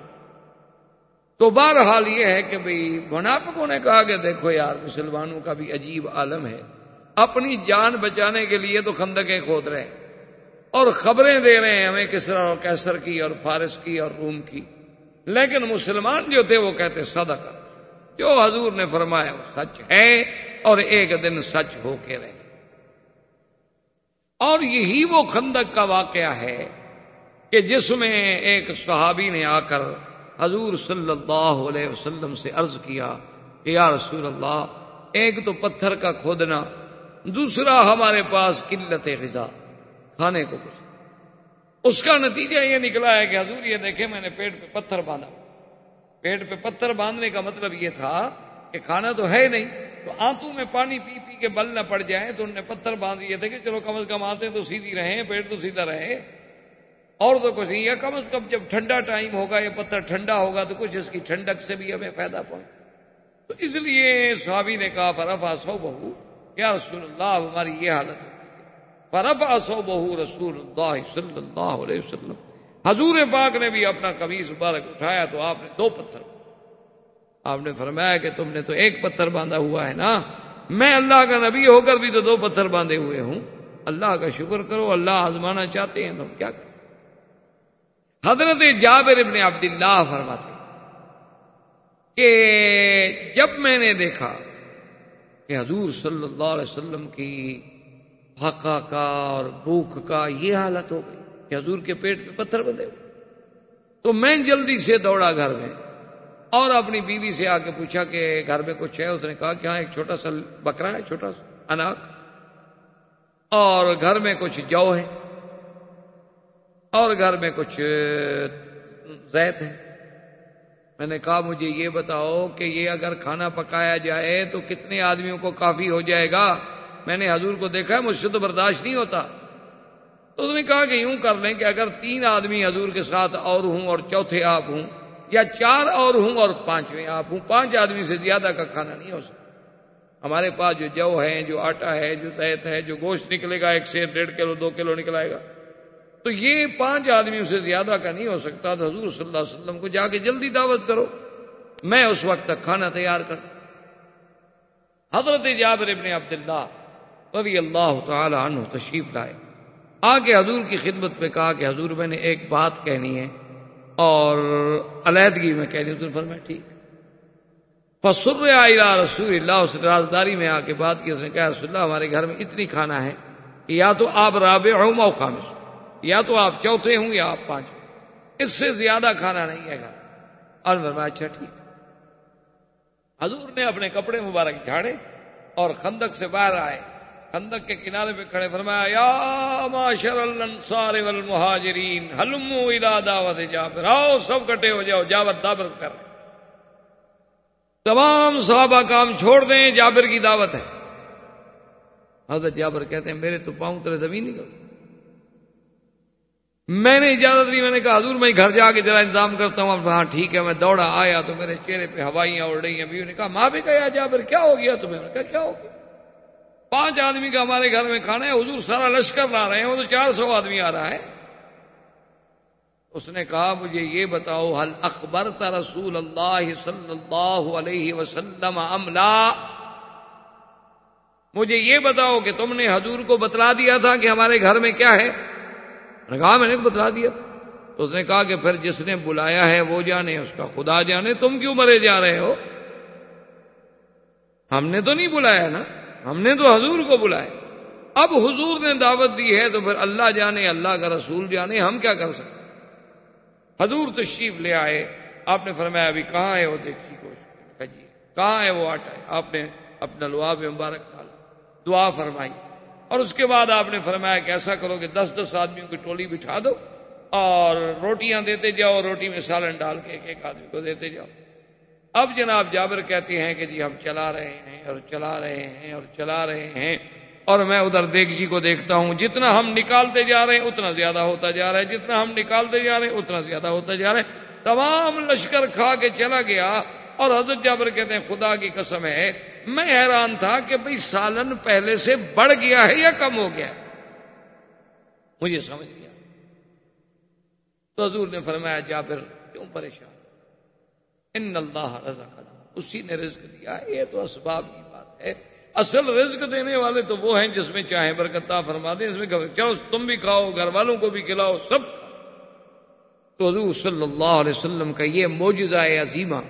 تو بہرحال یہ ہے کہ بھئی منافقوں نے کہا کہ دیکھو یار مسلمانوں کا بھی عجیب عالم ہے، اپنی جان بچانے کے لیے تو خندقیں کھود رہے ہیں اور خبریں دے رہے ہیں ہمیں کسرا اور کیسر کی اور فارس کی اور روم کی، لیکن مسلمان جو تھے وہ کہتے صدق، جو حضور نے فرمایا وہ سچ ہے اور ایک دن سچ ہو کے رہے. اور یہی وہ خندق کا واقعہ ہے کہ جس میں ایک صحابی نے آ کر حضور صلی اللہ علیہ وسلم سے عرض کیا کہ یا رسول اللہ، ایک تو پتھر کا کھودنا، دوسرا ہمارے پاس قلت غذا، کھانے کو کچھ. اس کا نتیجہ یہ نکلا ہے کہ حضور یہ دیکھیں میں نے پیٹ پہ پتھر باندھا. پیٹ پہ پتھر باندھنے کا مطلب یہ تھا کہ کھانا تو ہے نہیں، تو آنتوں میں پانی پی پی کے بل نہ پڑ جائیں، تو انہوں نے پتھر باندھ دیے تھے کہ چلو کم از کم آنتیں تو سیدھی رہیں، پیٹ تو سیدھا رہے، اور تو کچھ نہیں. یا کم از کم جب ٹھنڈا ٹائم ہوگا یہ پتھر ٹھنڈا ہوگا تو کچھ اس کی ٹھنڈک سے بھی ہمیں فائدہ پہنچے. تو اس لیے صحابی نے کہا فرفع صوبہ، یا رسول اللہ ہماری یہ حالت ہے. فرفع صوبہ رسول اللہ صلی اللہ علیہ وسلم، حضور پاک نے بھی اپنا قمیص مبارک اٹھایا تو آپ نے 2 پتھر، آپ نے فرمایا کہ تم نے تو 1 پتھر باندھا ہوا ہے نا، میں اللہ کا نبی ہو کر بھی تو 2 پتھر باندھے ہوئے ہوں. اللہ کا شکر کرو، اللہ آزمانا چاہتے ہیں تو ہم کیا کریں. حضرت جابر بن عبداللہ فرماتے کہ جب میں نے دیکھا کہ حضور صلی اللہ علیہ وسلم کی حقا کا اور بھوک کا یہ حالت ہو گئی کہ حضور کے پیٹ پہ پتھر بندھے ہوئے، تو میں جلدی سے دوڑا گھر میں اور اپنی بیوی سے آ کے پوچھا کہ گھر میں کچھ ہے؟ اس نے کہا کہ ہاں ایک چھوٹا سا بکرا ہے، چھوٹا سا اناک، اور گھر میں کچھ جو ہے، اور گھر میں کچھ زیت ہے۔ میں نے کہا مجھے یہ بتاؤ کہ یہ اگر کھانا پکایا جائے تو کتنے آدمیوں کو کافی ہو جائے گا؟ میں نے حضور کو دیکھا ہے، مجھ سے تو برداشت نہیں ہوتا۔ تو اس نے کہا کہ یوں کر لیں کہ اگر 3 آدمی حضور کے ساتھ اور ہوں اور چوتھے آپ ہوں، یا 4 اور ہوں اور 5ویں آپ ہوں، 5 آدمی سے زیادہ کا کھانا نہیں ہو سکتا۔ ہمارے پاس جو جو ہے، جو آٹا ہے، جو زیت ہے، جو گوشت نکلے گا 1 سے 1.5 کلو 2 کلو نکلائے گا، تو یہ 5 آدمیوں سے زیادہ کا نہیں ہو سکتا۔ تو حضور صلی اللہ علیہ وسلم کو جا کے جلدی دعوت کرو، میں اس وقت تک کھانا تیار کر دوں۔ حضرت جابر ابن عبداللہ رضی اللہ تعالی عنہ تشریف لائے، آ کے حضور کی خدمت میں کہا کہ حضور میں نے ایک بات کہنی ہے اور علیحدگی میں کہنی ہے۔ حضور فرمایا ٹھیک۔ فسر الی رسول اللہ، اس رازداری میں آ کے بات کی۔ اس نے کہا رسول اللہ ہمارے گھر میں اتنی کھانا ہے کہ یا تو آپ رابع ہوں او خامس، یا تو آپ چوتھے ہوں یا آپ 5ویں، اس سے زیادہ کھانا نہیں ہے گھر۔ اور فرمایا اچھا ٹھیک۔ حضور نے اپنے کپڑے مبارک جھاڑے اور خندق سے باہر آئے، خندق کے کنارے پہ کھڑے فرمایا یا معاشر الانصار والمہاجرین ہلموا الی دعوت جابر، آؤ سب کٹے ہو جاؤ، دعوت کر رہے، تمام صحابہ کام چھوڑ دیں، جابر کی دعوت ہے۔ حضرت جابر کہتے ہیں میرے تو پاؤں تلے زمین نہیں گئی، میں نے اجازت دی، میں نے کہا حضور میں گھر جا کے ذرا انتظام کرتا ہوں۔ اب ہاں ٹھیک ہے، میں دوڑا آیا تو میرے چہرے پہ ہوائیاں اڑ رہی ہیں۔ بیوی نے کہا ماں بھی کہا جابر کیا ہو گیا تمہیں؟ میں نے کہا کیا ہو گیا؟ 5 آدمی کا ہمارے گھر میں کھانا ہے، حضور سارا لشکر لا رہے ہیں، وہ تو 400 آدمی آ رہا ہے۔ اس نے کہا مجھے یہ بتاؤ حل اخبرت رسول اللہ صلی اللہ علیہ وسلم ام لا، مجھے یہ بتاؤ کہ تم نے حضور کو بتلا دیا تھا کہ ہمارے گھر میں کیا ہے؟ میں نے کہا میں نے بتلا دیا۔ تو اس نے کہا کہ پھر جس نے بلایا ہے وہ جانے، اس کا خدا جانے، تم کیوں مرے جا رہے ہو؟ ہم نے تو نہیں بلایا نا، ہم نے تو حضور کو بلایا۔ اب حضور نے دعوت دی ہے تو پھر اللہ جانے، اللہ کا رسول جانے، ہم کیا کر سکتے؟ حضور تشریف لے آئے، آپ نے فرمایا ابھی کہاں ہے وہ دیکھی گوشت؟ جی کہاں ہے وہ آٹا ہے؟ آپ نے اپنا لعاب مبارک ڈالا، دعا فرمائی، اور اس کے بعد آپ نے فرمایا کہ ایسا کرو کہ 10-10 آدمیوں کی ٹولی بٹھا دو اور روٹیاں دیتے جاؤ، روٹی میں سالن ڈال کے ایک آدمی کو دیتے جاؤ۔ اب جناب جابر کہتے ہیں کہ جی ہم چلا رہے ہیں اور چلا رہے ہیں اور چلا رہے ہیں، اور میں ادھر دیگچی کو دیکھتا ہوں، جتنا ہم نکالتے جا رہے ہیں اتنا زیادہ ہوتا جا رہا ہے، جتنا ہم نکالتے جا رہے ہیں اتنا زیادہ ہوتا جا رہا ہے، تمام لشکر کھا کے چلا گیا۔ اور حضرت جابر کہتے ہیں خدا کی قسم ہے میں حیران تھا کہ بھئی سالن پہلے سے بڑھ گیا ہے یا کم ہو گیا ہے، مجھے سمجھ نہیں آیا۔ تو حضور نے فرمایا جابر کیوں پریشان، ان اللہ رزقنا، اسی نے رزق دیا ہے، یہ تو اسباب کی بات ہے، اصل رزق دینے والے تو وہ ہیں جس میں چاہیں برکت عطا فرما دیں، اس میں چاہو تم بھی کھاؤ، گھر والوں کو بھی کھلاؤ، سب۔ تو حضور صلی اللہ علیہ وسلم کا یہ معجزہ عظیمہ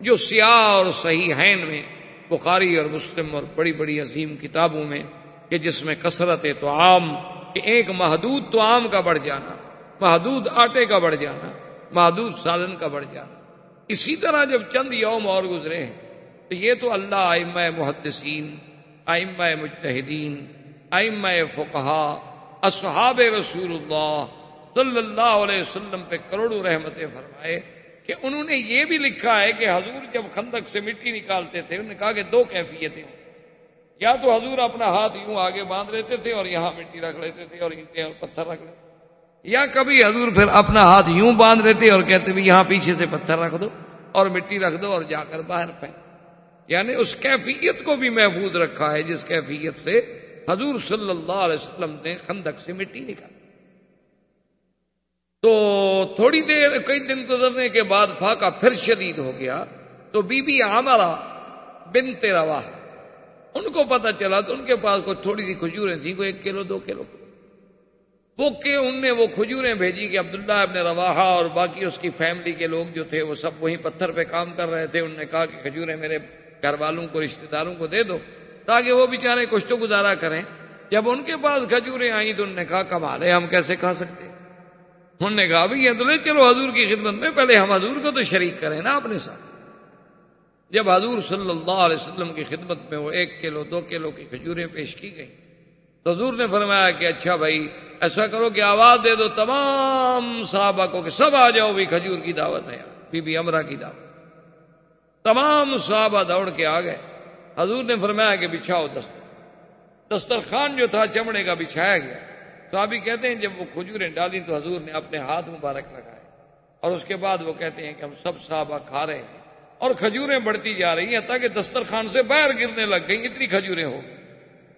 جو سیاہ اور صحیحین میں، بخاری اور مسلم اور بڑی بڑی عظیم کتابوں میں، کہ جس میں کثرت طعام، کہ ایک محدود طعام کا بڑھ جانا، محدود آٹے کا بڑھ جانا، محدود سالن کا بڑھ جانا، اسی طرح جب چند یوم اور گزرے ہیں تو یہ تو اللہ ائمہ محدثین، ائمہ مجتہدین، ائمہ فقہا، اصحاب رسول اللہ صلی اللہ علیہ وسلم پہ کروڑوں رحمتیں فرمائے کہ انہوں نے یہ بھی لکھا ہے کہ حضور جب خندق سے مٹی نکالتے تھے انہوں نے کہا کہ 2 کیفیتیں ہیں، یا تو حضور اپنا ہاتھ یوں آگے باندھ لیتے تھے اور یہاں مٹی رکھ لیتے تھے اور اینٹیں اور پتھر رکھ لیتے، یا کبھی حضور پھر اپنا ہاتھ یوں باندھ لیتے اور کہتے بھی یہاں پیچھے سے پتھر رکھ دو اور مٹی رکھ دو اور جا کر باہر پھینک، یعنی اس کیفیت کو بھی محفوظ رکھا ہے جس کیفیت سے حضور صلی اللہ علیہ وسلم نے خندق سے مٹی نکالی۔ تو تھوڑی دیر، کئی دن گزرنے کے بعد فاقہ پھر شدید ہو گیا، تو بی بی عامرہ بنت رواح ان کو پتہ چلا، تو ان کے پاس کوئی تھوڑی سی کھجوریں تھیں، کوئی 1 کلو 2 کلو، وہ کہ ان نے وہ کھجوریں بھیجی کہ عبداللہ ابن رواحہ اور باقی اس کی فیملی کے لوگ جو تھے وہ سب وہیں پتھر پہ کام کر رہے تھے، انہوں نے کہا کہ کھجوریں میرے گھر والوں کو، رشتہ داروں کو دے دو تاکہ وہ بیچارے کچھ تو گزارا کریں۔ جب ان کے پاس کھجوریں آئیں تو انہوں نے کہا کمال ہے، ہم کیسے کھا سکتے؟ انہوں نے کہا بھائی یہ تو لے چلو حضور کی خدمت میں، پہلے ہم حضور کو تو شریک کریں نا اپنے ساتھ۔ جب حضور صلی اللہ علیہ وسلم کی خدمت میں وہ 1 کلو 2 کلو کی کھجوریں پیش کی گئیں تو حضور نے فرمایا کہ اچھا بھائی ایسا کرو کہ آواز دے دو تمام صحابہ کو کہ سب آ جاؤ بھی کھجور کی دعوت ہے، بی بی امرہ کی دعوت۔ تمام صحابہ دوڑ کے آ گئے۔ حضور نے فرمایا کہ بچھاؤ دسترخوان جو تھا چمڑے کا بچھایا گیا۔ صحابی کہتے ہیں جب وہ کھجوریں ڈالی تو حضور نے اپنے ہاتھ مبارک لگائے اور اس کے بعد وہ کہتے ہیں کہ ہم سب صحابہ کھا رہے ہیں اور کھجوریں بڑھتی جا رہی ہیں تاکہ دسترخوان سے باہر گرنے لگ گئی، اتنی کھجوریں ہو گئی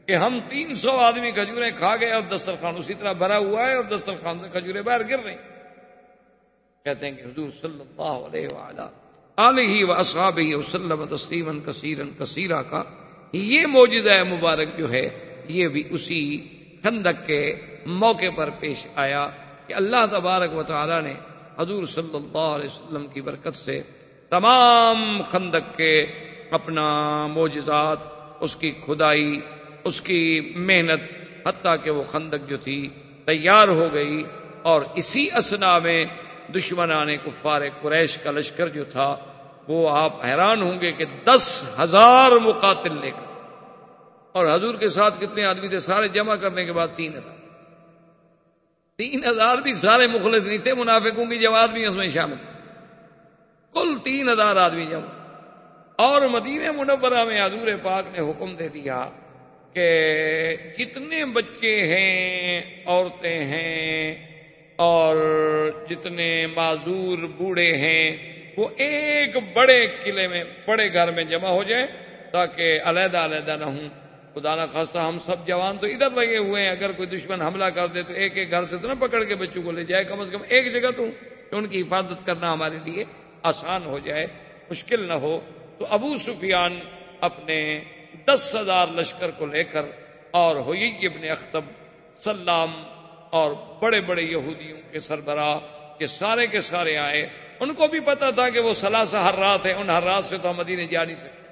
کہ ہم 300 آدمی کھجوریں کھا گئے اور دسترخوان اسی طرح بھرا ہوا ہے اور دسترخوان سے کھجوریں باہر گر رہی۔ کہتے ہیں کہ حضور صلی اللہ علیہ وآلہ آلہ واصحابہ وسلم تسلیما کثیرا کثیرا کا یہ معجزہ مبارک جو ہے یہ بھی اسی خندق کے موقع پر پیش آیا کہ اللہ تبارک و تعالی نے حضور صلی اللہ علیہ وسلم کی برکت سے تمام خندق کے اپنا معجزات، اس کی کھدائی، اس کی محنت، حتیٰ کہ وہ خندق جو تھی تیار ہو گئی۔ اور اسی اثنا میں دشمنان کفار قریش کا لشکر جو تھا وہ آپ حیران ہوں گے کہ 10,000 مقاتل لے کر، اور حضور کے ساتھ کتنے آدمی تھے سارے جمع کرنے کے بعد 3,000 بھی سارے مخلص نہیں تھے، منافقوں کی جماعت بھی اس میں شامل تھی، کل 3,000 آدمی جمع۔ اور مدینہ منورہ میں حضور پاک نے حکم دے دیا کہ جتنے بچے ہیں، عورتیں ہیں اور جتنے معذور بوڑھے ہیں وہ ایک بڑے قلعے میں، بڑے گھر میں جمع ہو جائیں تاکہ علیحدہ علیحدہ نہ ہوں۔ خدا نہ خواستہ ہم سب جوان تو ادھر لگے ہوئے ہیں، اگر کوئی دشمن حملہ کر دے تو ایک ایک گھر سے تو نہ پکڑ کے بچوں کو لے جائے، کم از کم ایک جگہ تو کہ ان کی حفاظت کرنا ہمارے لیے آسان ہو جائے، مشکل نہ ہو۔ تو ابو سفیان اپنے 10,000 لشکر کو لے کر اور ہوئی ابن اخطب، سلام اور بڑے بڑے یہودیوں کے سربراہ کے سارے آئے۔ ان کو بھی پتا تھا کہ وہ 3 حرات ہیں، ان حرات سے تو ہم مدینے جا نہیں سکتے۔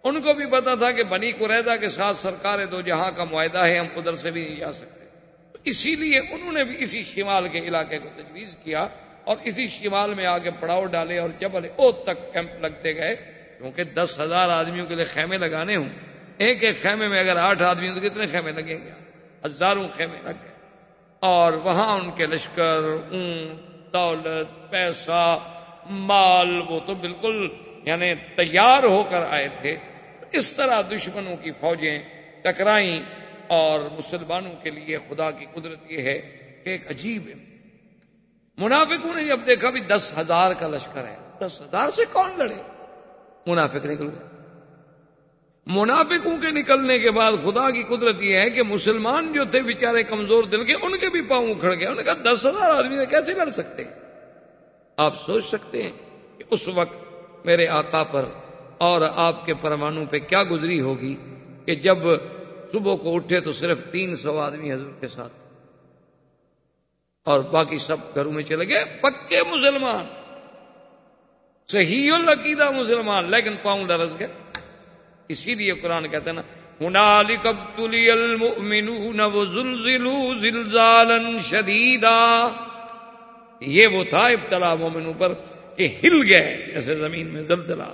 ان کو بھی پتا تھا کہ بنی قریظہ کے ساتھ سرکار دو جہاں کا معاہدہ ہے، ہم ادھر سے بھی نہیں جا سکتے۔ تو اسی لیے انہوں نے بھی اسی شمال کے علاقے کو تجویز کیا اور اسی شمال میں آ کے پڑاؤ ڈالے اور جبل احد تک کیمپ لگتے گئے، کیونکہ 10,000 آدمیوں کے لیے خیمے لگانے ہوں، ایک ایک خیمے میں اگر 8 آدمی ہوں تو کتنے خیمے لگیں گے؟ ہزاروں خیمے لگ گئے۔ اور وہاں ان کے لشکر، اونٹ، دولت، پیسہ، مال، وہ تو بالکل یعنی تیار ہو کر آئے تھے۔ اس طرح دشمنوں کی فوجیں ٹکرائیں اور مسلمانوں کے لیے خدا کی قدرت یہ ہے کہ ایک عجیب ہے۔ منافقوں نے جب دیکھا بھی 10,000 کا لشکر ہے، 10,000 سے کون لڑے؟ منافق نکل گئے۔ منافقوں کے نکلنے کے بعد خدا کی قدرت یہ ہے کہ مسلمان جو تھے بیچارے کمزور دل کے، ان کے بھی پاؤں اکھڑ گئے۔ انہوں نے کہا 10,000 آدمی سے کیسے لڑ سکتے ہیں؟ آپ سوچ سکتے ہیں کہ اس وقت میرے آقا پر اور آپ کے پروانوں پہ کیا گزری ہوگی کہ جب صبح کو اٹھے تو صرف 300 آدمی حضور کے ساتھ اور باقی سب گھروں میں چلے گئے، پکے مسلمان، صحیح العقیدہ مسلمان، لیکن پاؤں لرز گئے۔ اسی لیے قرآن کہتا ہے نا، ہنالک ابتلی المؤمنون وزلزلوا زلزالا شدیدا، یہ وہ تھا ابتلا مومنوں پر کہ ہل گئے جیسے زمین میں زلزلہ۔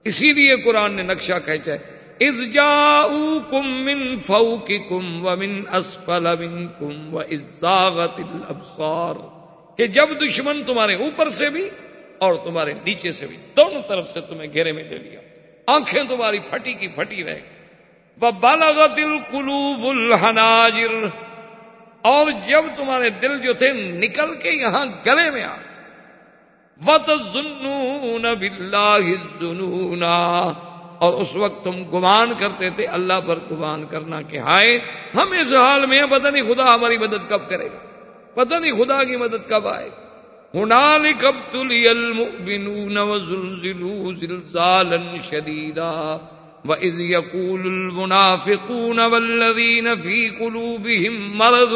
اسی لیے قرآن نے نقشہ کھینچا ہے، اذ جاؤکم من فوقکم ومن اسفل منکم واذ زاغت الابصار، کہ جب دشمن تمہارے اوپر سے بھی اور تمہارے نیچے سے بھی، دونوں طرف سے تمہیں گھیرے میں لے لیا، آنکھیں تمہاری پھٹی کی پھٹی رہ گئی۔ وَبَلَغَتِ الْقُلُوبُ الْحَنَاجِرَ، اور جب تمہارے دل جو تھے نکل کے یہاں گلے میں آ، وَتَظُنُّونَ بِاللَّهِ الظُّنُونَا، اور اس وقت تم گمان کرتے تھے اللہ پر گمان کرنا کہ ہائے ہم اس حال میں ہیں، پتہ نہیں خدا ہماری مدد کب کرے گا، پتہ نہیں خدا کی مدد کب آئے۔ هنالك ابتلي المؤمنون وزلزلوا زلزالا شديدا وإذ يقول المنافقون والذين في قلوبهم مرض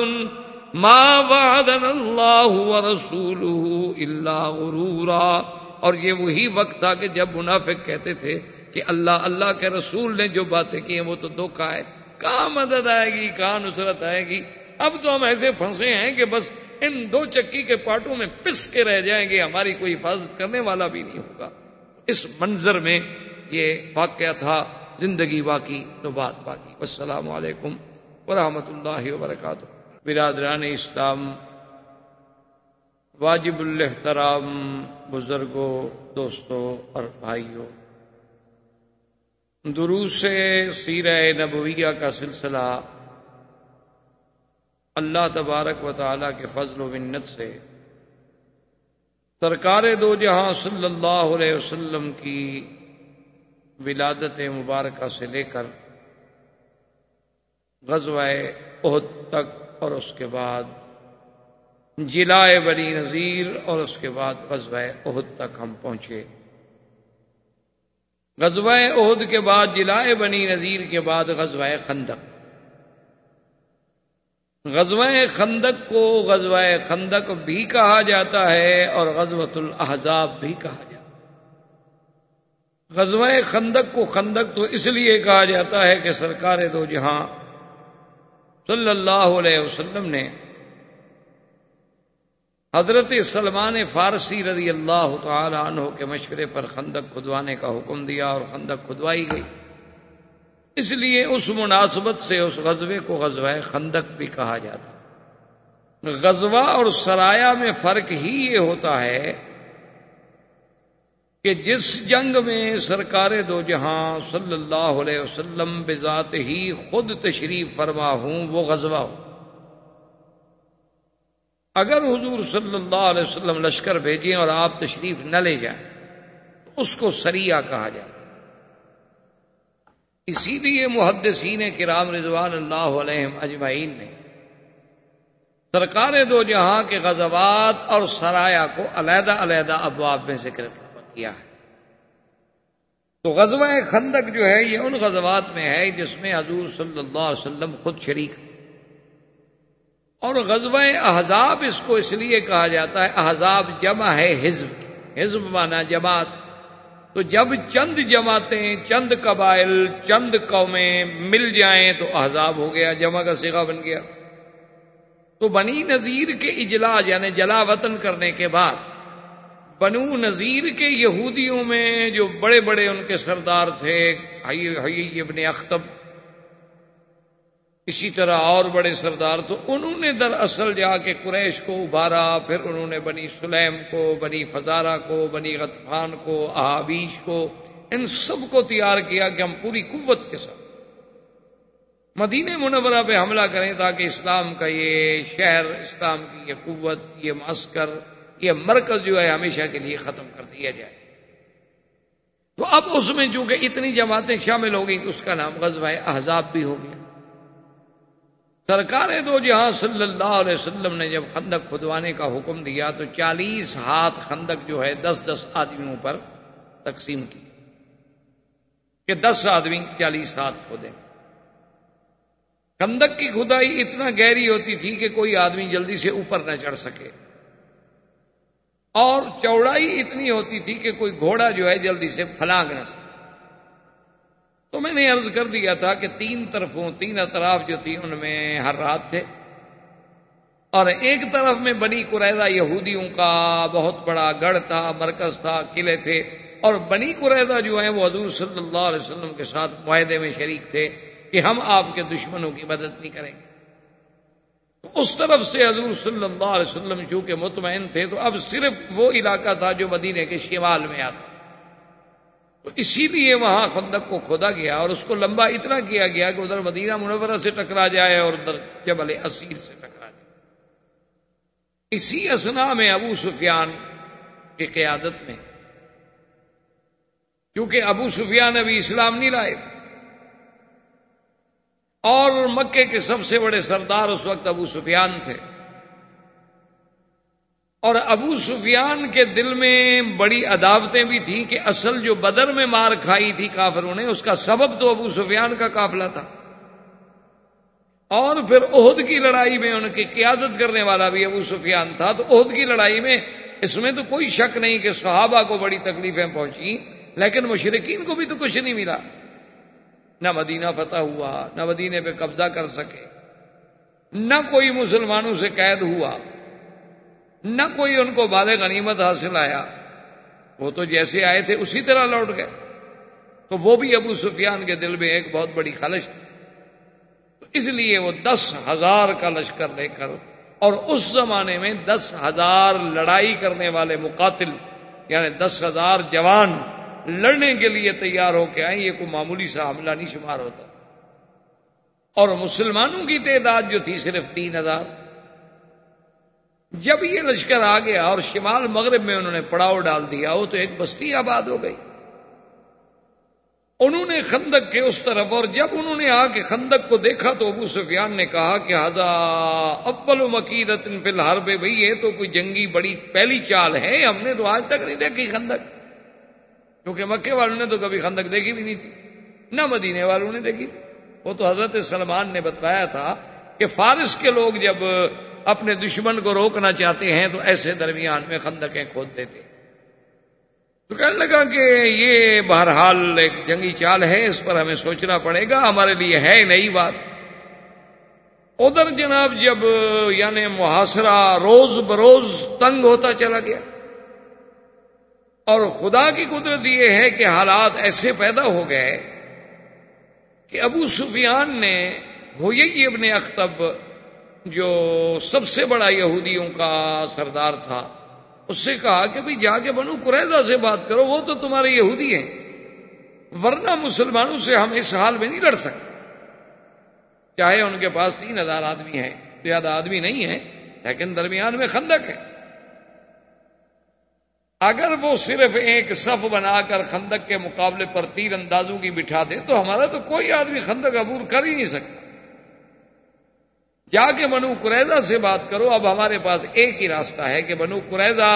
ما وعدنا الله ورسوله إلا غرورا، اور یہ وہی وقت تھا کہ جب منافق کہتے تھے کہ اللہ کے رسول نے جو باتیں کی ہیں وہ تو دھوکہ ہے، کہاں مدد آئے گی، کہاں نصرت آئے گی، اب تو ہم ایسے پھنسے ہیں کہ بس ان 2 چکی کے پاٹوں میں پس کے رہ جائیں گے، ہماری کوئی حفاظت کرنے والا بھی نہیں ہوگا۔ اس منظر میں یہ واقعہ تھا، زندگی باقی تو بات باقی۔ والسلام علیکم ورحمۃ اللہ وبرکاتہ۔ برادران اسلام، واجب الاحترام بزرگوں، دوستوں اور بھائیوں، دروس سیرہ نبویہ کا سلسلہ اللہ تبارک و تعالی کے فضل و منت سے سرکار دو جہاں صلی اللہ علیہ وسلم کی ولادت مبارکہ سے لے کر غزوہ احد تک اور اس کے بعد جلائے بنی نذیر اور اس کے بعد غزوہ احد تک ہم پہنچے۔ غزوہ احد کے بعد جلائے بنی نذیر کے بعد غزوہ خندق۔ غزوہ خندق کو غزوہ خندق بھی کہا جاتا ہے اور غزوۃ الاحزاب بھی کہا جاتا ہے۔ غزوہ خندق کو خندق تو اس لیے کہا جاتا ہے کہ سرکار دو جہاں صلی اللہ علیہ وسلم نے حضرت سلمان فارسی رضی اللہ تعالی عنہ کے مشورے پر خندق کھدوانے کا حکم دیا اور خندق کھدوائی گئی، اس لیے اس مناسبت سے اس غزوے کو غزوہ خندق بھی کہا جاتا۔ غزوہ اور سرایہ میں فرق ہی یہ ہوتا ہے کہ جس جنگ میں سرکار دو جہاں صلی اللہ علیہ وسلم بذات ہی خود تشریف فرما ہوں وہ غزوہ ہو۔ اگر حضور صلی اللہ علیہ وسلم لشکر بھیجیں اور آپ تشریف نہ لے جائیں تو اس کو سریہ کہا جائے۔ اسی لیے محدثین کرام رضوان اللہ علیہم اجمعین نے سرکار دو جہاں کے غزوات اور سرایہ کو علیحدہ علیحدہ ابواب میں ذکر کیا ہے۔ تو غزوہ خندق جو ہے یہ ان غزوات میں ہے جس میں حضور صلی اللہ علیہ وسلم خود شریک ہیں، اور غزوہ احزاب اس کو اس لیے کہا جاتا ہے، احزاب جمع ہے حزب، حزب مانا جماعت، تو جب چند جماعتیں، چند قبائل، چند قومیں مل جائیں تو احزاب ہو گیا، جمع کا صیغہ بن گیا۔ تو بنی نذیر کے اجلاء یعنی جلا وطن کرنے کے بعد بنو نذیر کے یہودیوں میں جو بڑے بڑے ان کے سردار تھے، حیی ابن اخطب، اسی طرح اور بڑے سردار، تو انہوں نے دراصل جا کے قریش کو ابھارا، پھر انہوں نے بنی سلیم کو، بنی فزارہ کو، بنی غطفان کو، احابیش کو، ان سب کو تیار کیا کہ ہم پوری قوت کے ساتھ مدینہ منورہ پہ حملہ کریں تاکہ اسلام کا یہ شہر، اسلام کی یہ قوت، یہ معسکر، یہ مرکز جو ہے ہمیشہ کے لیے ختم کر دیا جائے۔ تو اب اس میں چونکہ اتنی جماعتیں شامل ہو گئیں تو اس کا نام غزوہ احزاب بھی ہو گیا۔ سرکار دو جہاں صلی اللہ علیہ وسلم نے جب خندق کھدوانے کا حکم دیا تو 40 ہاتھ خندق جو ہے 10-10 آدمیوں پر تقسیم کی کہ 10 آدمی 40 ہاتھ کھودیں۔ خندق کی کھدائی اتنا گہری ہوتی تھی کہ کوئی آدمی جلدی سے اوپر نہ چڑھ سکے، اور چوڑائی اتنی ہوتی تھی کہ کوئی گھوڑا جو ہے جلدی سے پھلانگ نہ سکے۔ تو میں نے عرض کر دیا تھا کہ 3 اطراف جو تھی ان میں حرات تھے، اور ایک طرف میں بنی قریظہ یہودیوں کا بہت بڑا گڑھ تھا، مرکز تھا، قلعے تھے، اور بنی قریظہ جو ہیں وہ حضور صلی اللہ علیہ وسلم کے ساتھ معاہدے میں شریک تھے کہ ہم آپ کے دشمنوں کی مدد نہیں کریں گے۔ تو اس طرف سے حضور صلی اللہ علیہ وسلم چونکہ مطمئن تھے تو اب صرف وہ علاقہ تھا جو مدینے کے شمال میں آتا، تو اسی لیے وہاں خندق کو کھودا گیا، اور اس کو لمبا اتنا کیا گیا کہ ادھر مدینہ منورہ سے ٹکرا جائے اور ادھر جبل اسیر سے ٹکرا جائے۔ اسی اثنا میں ابو سفیان کی قیادت میں، کیونکہ ابو سفیان ابھی اسلام نہیں لائے تھے، اور مکے کے سب سے بڑے سردار اس وقت ابو سفیان تھے، اور ابو سفیان کے دل میں بڑی عداوتیں بھی تھیں کہ اصل جو بدر میں مار کھائی تھی کافروں نے اس کا سبب تو ابو سفیان کا قافلہ تھا، اور پھر احد کی لڑائی میں ان کی قیادت کرنے والا بھی ابو سفیان تھا۔ تو احد کی لڑائی میں اس میں تو کوئی شک نہیں کہ صحابہ کو بڑی تکلیفیں پہنچی، لیکن مشرکین کو بھی تو کچھ نہیں ملا، نہ مدینہ فتح ہوا، نہ مدینے پہ قبضہ کر سکے، نہ کوئی مسلمانوں سے قید ہوا، نہ کوئی ان کو مال غنیمت حاصل آیا۔ وہ تو جیسے آئے تھے اسی طرح لوٹ گئے. تو وہ بھی ابو سفیان کے دل میں ایک بہت بڑی خلش تھی. تو اس لیے وہ 10,000 کا لشکر لے کر، اور اس زمانے میں 10,000 لڑائی کرنے والے مقاتل، یعنی 10,000 جوان لڑنے کے لیے تیار ہو کے آئے. یہ کوئی معمولی سا حملہ نہیں شمار ہوتا. اور مسلمانوں کی تعداد جو تھی صرف 3,000. جب یہ لشکر آ گیا اور شمال مغرب میں انہوں نے پڑاؤ ڈال دیا، وہ تو ایک بستی آباد ہو گئی. انہوں نے خندق کے اس طرف، اور جب انہوں نے آ کے خندق کو دیکھا تو ابو سفیان نے کہا کہ ھذا اول مکیدۃ فی الحرب، بھئی یہ تو کوئی جنگی بڑی پہلی چال ہے، ہم نے تو آج تک نہیں دیکھی خندق. کیونکہ مکے والوں نے تو کبھی خندق دیکھی بھی نہیں تھی، نہ مدینے والوں نے دیکھی تھی. وہ تو حضرت سلمان نے بتلایا تھا کہ فارس کے لوگ جب اپنے دشمن کو روکنا چاہتے ہیں تو ایسے درمیان میں خندقیں کھود دیتے. تو کہنے لگا کہ یہ بہرحال ایک جنگی چال ہے، اس پر ہمیں سوچنا پڑے گا، ہمارے لیے ہے نئی بات. ادھر جناب جب یعنی محاصرہ روز بروز تنگ ہوتا چلا گیا، اور خدا کی قدرت یہ ہے کہ حالات ایسے پیدا ہو گئے کہ ابو سفیان نے حیی ابن اخطب، جو سب سے بڑا یہودیوں کا سردار تھا، اس سے کہا کہ بھئی جا کے بنو قریظہ سے بات کرو، وہ تو تمہارے یہودی ہیں، ورنہ مسلمانوں سے ہم اس حال میں نہیں لڑ سکتے. چاہے ان کے پاس 3,000 آدمی ہیں، زیادہ آدمی نہیں ہیں، لیکن درمیان میں خندق ہے. اگر وہ صرف ایک صف بنا کر خندق کے مقابلے پر تیر اندازوں کی بٹھا دے تو ہمارا تو کوئی آدمی خندق عبور کر ہی نہیں سکتا. جا کے بنو قریظہ سے بات کرو. اب ہمارے پاس ایک ہی راستہ ہے کہ بنو قریظہ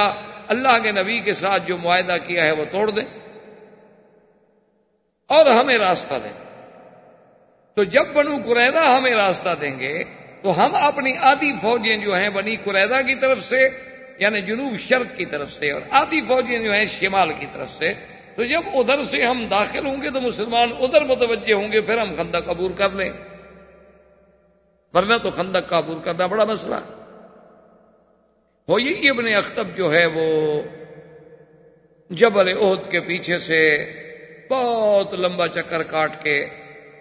اللہ کے نبی کے ساتھ جو معاہدہ کیا ہے وہ توڑ دیں اور ہمیں راستہ دیں. تو جب بنو قریظہ ہمیں راستہ دیں گے تو ہم اپنی آدھی فوجیں جو ہیں بنی قریظہ کی طرف سے، یعنی جنوب شرق کی طرف سے، اور آدھی فوجیں جو ہیں شمال کی طرف سے، تو جب ادھر سے ہم داخل ہوں گے تو مسلمان ادھر متوجہ ہوں گے، پھر ہم خندق عبور کر لیں، ورنہ تو خندق کا عبور کرنا بڑا مسئلہ. حیی ابن اخطب جو ہے وہ جبل احد کے پیچھے سے بہت لمبا چکر کاٹ کے،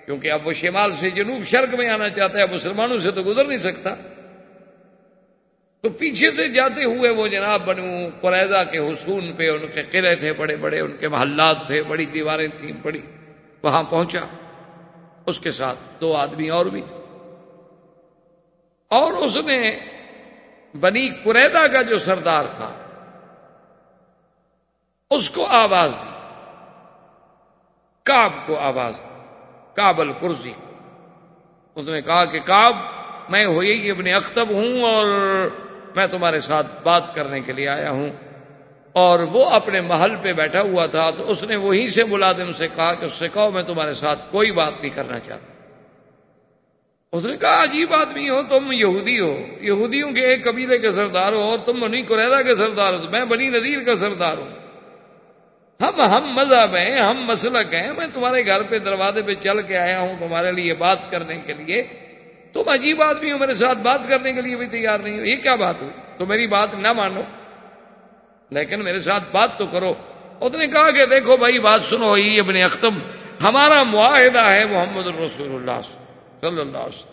کیونکہ اب وہ شمال سے جنوب شرق میں آنا چاہتا ہے، مسلمانوں سے تو گزر نہیں سکتا، تو پیچھے سے جاتے ہوئے وہ جناب بنو قریظہ کے حصون پہ، ان کے قلعے تھے بڑے بڑے، ان کے محلات تھے، بڑی دیواریں تھیں بڑی، وہاں پہنچا. اس کے ساتھ 2 آدمی اور بھی تھے، اور اس نے بنی قریظہ کا جو سردار تھا اس کو آواز دی، کعب کو آواز دی، کعب القرظی کو. اس نے کہا کہ کعب، میں حیی ابن اخطب ہوں اور میں تمہارے ساتھ بات کرنے کے لیے آیا ہوں. اور وہ اپنے محل پہ بیٹھا ہوا تھا، تو اس نے وہیں سے ملازم سے کہا کہ اس سے کہو میں تمہارے ساتھ کوئی بات نہیں کرنا چاہتا. اس نے کہا عجیب آدمی ہو تم، یہودی ہو، یہودیوں کے ایک قبیلے کے سردار ہو، اور تم بنی قریظہ کے سردار ہو، میں بنی نذیر کا سردار ہوں. ہم مذہب ہیں، ہم مسلک ہیں، میں تمہارے گھر پہ دروازے پہ چل کے آیا ہوں تمہارے لیے بات کرنے کے لیے، تم عجیب آدمی ہو، میرے ساتھ بات کرنے کے لیے بھی تیار نہیں ہو، یہ کیا بات ہوئی؟ تو میری بات نہ مانو لیکن میرے ساتھ بات تو کرو. اس نے کہا کہ دیکھو بھائی بات سنو حیی ابن اخطب، ہمارا معاہدہ ہے محمد الرسول اللہ صلی اللہ علیہ وسلم،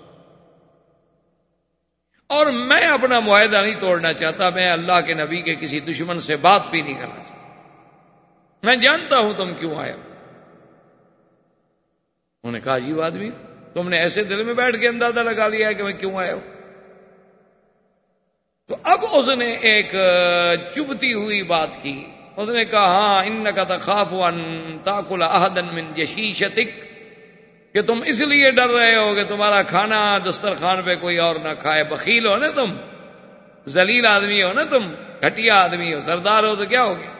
اور میں اپنا معاہدہ نہیں توڑنا چاہتا، میں اللہ کے نبی کے کسی دشمن سے بات بھی نہیں کرنا چاہتا، میں جانتا ہوں تم کیوں آئے ہو. انہوں نے کہا عجیب آدمی، تم نے ایسے دل میں بیٹھ کے اندازہ لگا لیا ہے کہ میں کیوں آیا ہوں. تو اب اس نے ایک چبھتی ہوئی بات کی. اس نے کہا ہاں انک تخاف ان تاکل احدا من جشیشتک، کہ تم اس لیے ڈر رہے ہو کہ تمہارا کھانا دسترخوان پہ کوئی اور نہ کھائے. بخیل ہو نا تم، ذلیل آدمی ہو نا تم، گھٹیا آدمی ہو، سردار ہو تو کیا ہو گیا.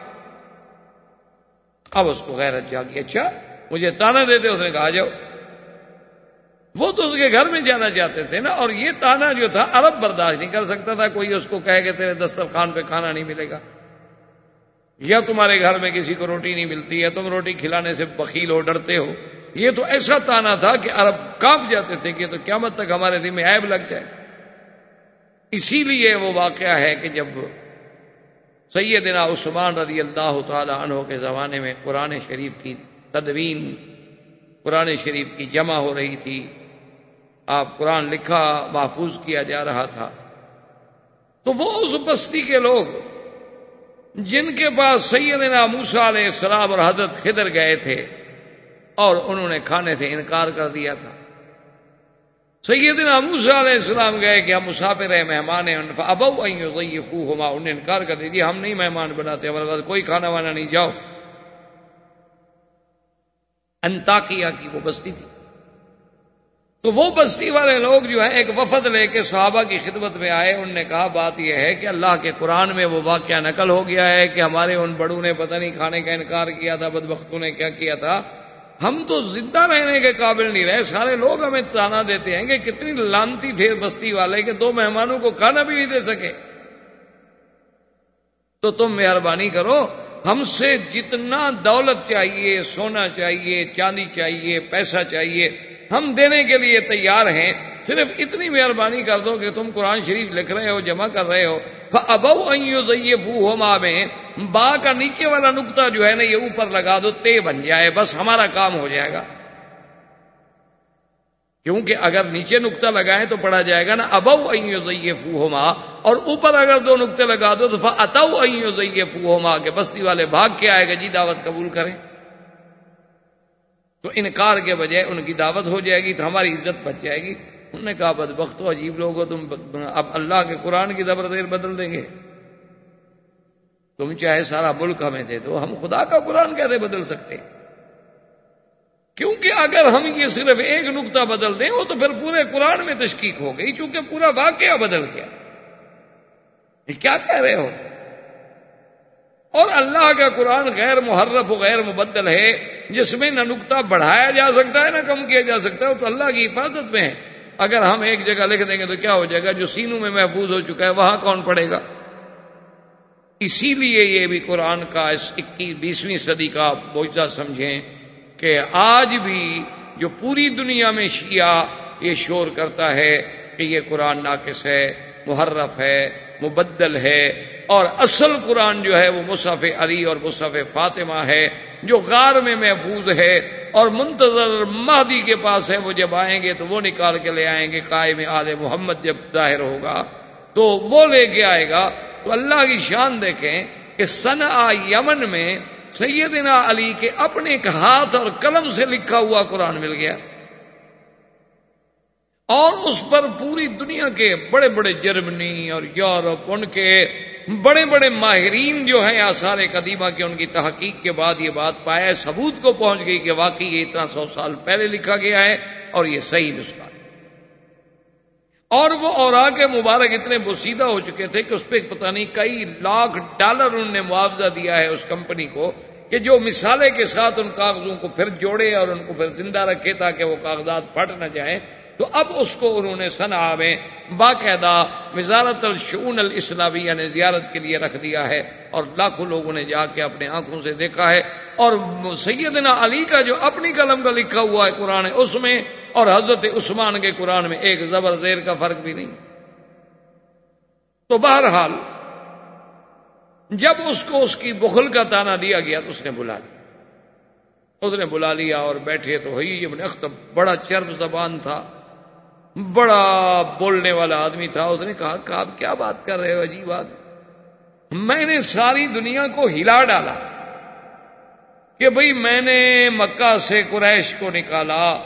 اب اس کو غیرت جاگی، اچھا مجھے تانا دیتے. اس نے کہا جاؤ. وہ تو اس کے گھر میں جانا چاہتے تھے نا، اور یہ تانا جو تھا عرب برداشت نہیں کر سکتا تھا. کوئی اس کو کہے کہ تیرے دسترخوان پہ کھانا نہیں ملے گا، یا تمہارے گھر میں کسی کو روٹی نہیں ملتی ہے، تم روٹی کھلانے سے بخیل ہو، ڈرتے ہو. یہ تو ایسا تانا تھا کہ عرب کانپ جاتے تھے کہ تو قیامت تک ہمارے دل میں عیب لگ جائے. اسی لیے وہ واقعہ ہے کہ جب سیدنا عثمان رضی اللہ تعالی عنہ کے زمانے میں قرآن شریف کی تدوین، قرآن شریف کی جمع ہو رہی تھی، آپ قرآن لکھا محفوظ کیا جا رہا تھا. تو وہ اس بستی کے لوگ جن کے پاس سیدنا موسیٰ علیہ السلام اور حضرت خضر گئے تھے اور انہوں نے کھانے سے انکار کر دیا تھا. سیدنا موسیٰ علیہ السلام گئے کہ ہم مسافر ہیں، مہمان ہیں، فابوا ان یضیفوہما، انہوں نے انکار کر دیا ہم نہیں مہمان بناتے، ہمارے پاس کوئی کھانا وانا نہیں، جاؤ. انطاکیہ کی وہ بستی تھی. تو وہ بستی والے لوگ جو ہے ایک وفد لے کے صحابہ کی خدمت میں آئے. انہوں نے کہا بات یہ ہے کہ اللہ کے قرآن میں وہ واقعہ نقل ہو گیا ہے کہ ہمارے ان بڑوں نے پتہ نہیں کھانے کا انکار کیا تھا، بدبختوں نے کیا کیا تھا، ہم تو زندہ رہنے کے قابل نہیں رہے، سارے لوگ ہمیں تانا دیتے ہیں کہ کتنی لانتی تھے بستی والے کہ 2 مہمانوں کو کھانا بھی نہیں دے سکے. تو تم مہربانی کرو، ہم سے جتنا دولت چاہیے، سونا چاہیے، چاندی چاہیے، پیسہ چاہیے، ہم دینے کے لیے تیار ہیں، صرف اتنی مہربانی کر دو کہ تم قرآن شریف لکھ رہے ہو، جمع کر رہے ہو. فَأَبَوْا أَن يُضَيِّفُوهُمَا میں با کا نیچے والا نقطہ جو ہے نا یہ اوپر لگا دو، تے بن جائے، بس ہمارا کام ہو جائے گا. کیونکہ اگر نیچے نقطہ لگائیں تو پڑھا جائے گا نا ابوا ان یضیفوہما، اور اوپر اگر 2 نقطے لگا دو تو فاتوا ان یضیفوہما کہ بستی والے بھاگ کے آئے گا جی دعوت قبول کریں. تو انکار کے بجائے ان کی دعوت ہو جائے گی تو ہماری عزت بچ جائے گی. انہوں نے کہا بدبختو، عجیب لوگ ہو تم، اب اللہ کے قرآن کی زبر زیر بدل دیں گے؟ تم چاہے سارا ملک ہمیں دے دو، ہم خدا کا قرآن کیسے بدل سکتے؟ کیونکہ اگر ہم یہ صرف ایک نقطہ بدل دیں وہ تو پھر پورے قرآن میں تشکیک ہو گئی، چونکہ پورا واقعہ بدل گیا. یہ کیا کہہ رہے ہو؟ اور اللہ کا قرآن غیر محرف و غیر مبدل ہے، جس میں نہ نقطہ بڑھایا جا سکتا ہے نہ کم کیا جا سکتا ہے، تو اللہ کی حفاظت میں ہے. اگر ہم ایک جگہ لکھ دیں گے تو کیا ہو جائے گا؟ جو سینوں میں محفوظ ہو چکا ہے وہاں کون پڑھے گا؟ اسی لیے یہ بھی قرآن کا اس 21ویں صدی کا معجزہ سمجھیں کہ آج بھی جو پوری دنیا میں شیعہ یہ شور کرتا ہے کہ یہ قرآن ناقص ہے، محرف ہے، مبدل ہے، اور اصل قرآن جو ہے وہ مصحف علی اور مصحف فاطمہ ہے جو غار میں محفوظ ہے، اور منتظر مہدی کے پاس ہے، وہ جب آئیں گے تو وہ نکال کے لے آئیں گے، قائم آل محمد جب ظاہر ہوگا تو وہ لے کے آئے گا. تو اللہ کی شان دیکھیں کہ صنعا یمن میں سیدنا علی کے اپنے ایک ہاتھ اور قلم سے لکھا ہوا قرآن مل گیا، اور اس پر پوری دنیا کے بڑے بڑے جرمنی اور یورپ ان کے بڑے بڑے ماہرین جو ہیں آثار قدیمہ کے، ان کی تحقیق کے بعد یہ بات پایا، ثبوت کو پہنچ گئی کہ واقعی یہ اتنا 100 سال پہلے لکھا گیا ہے اور یہ صحیح نسخہ ہے. اور وہ اوراق مبارک اتنے بوسیدہ ہو چکے تھے کہ اس پہ پتہ نہیں کئی لاکھ ڈالر انہوں نے معاوضہ دیا ہے اس کمپنی کو کہ جو مثالے کے ساتھ ان کاغذوں کو پھر جوڑے اور ان کو پھر زندہ رکھے تاکہ وہ کاغذات پھٹ نہ جائیں. تو اب اس کو انہوں نے صنعا میں باقاعدہ وزارت الشؤون الاسلامیہ نے زیارت کے لیے رکھ دیا ہے، اور لاکھوں لوگوں نے جا کے اپنے آنکھوں سے دیکھا ہے. اور سیدنا علی کا جو اپنی قلم کا لکھا ہوا ہے قرآن اس میں، اور حضرت عثمان کے قرآن میں ایک زبر زیر کا فرق بھی نہیں. تو بہرحال جب اس کو اس کی بخل کا تانا دیا گیا تو اس نے بلا لیا اور بیٹھے. تو حیی ابن اخطب بڑا چرب زبان تھا، بڑا بولنے والا آدمی تھا. اس نے کہا کہ آپ کیا بات کر رہے ہو، عجیب بات، میں نے ساری دنیا کو ہلا ڈالا کہ بھئی میں نے مکہ سے قریش کو نکالا،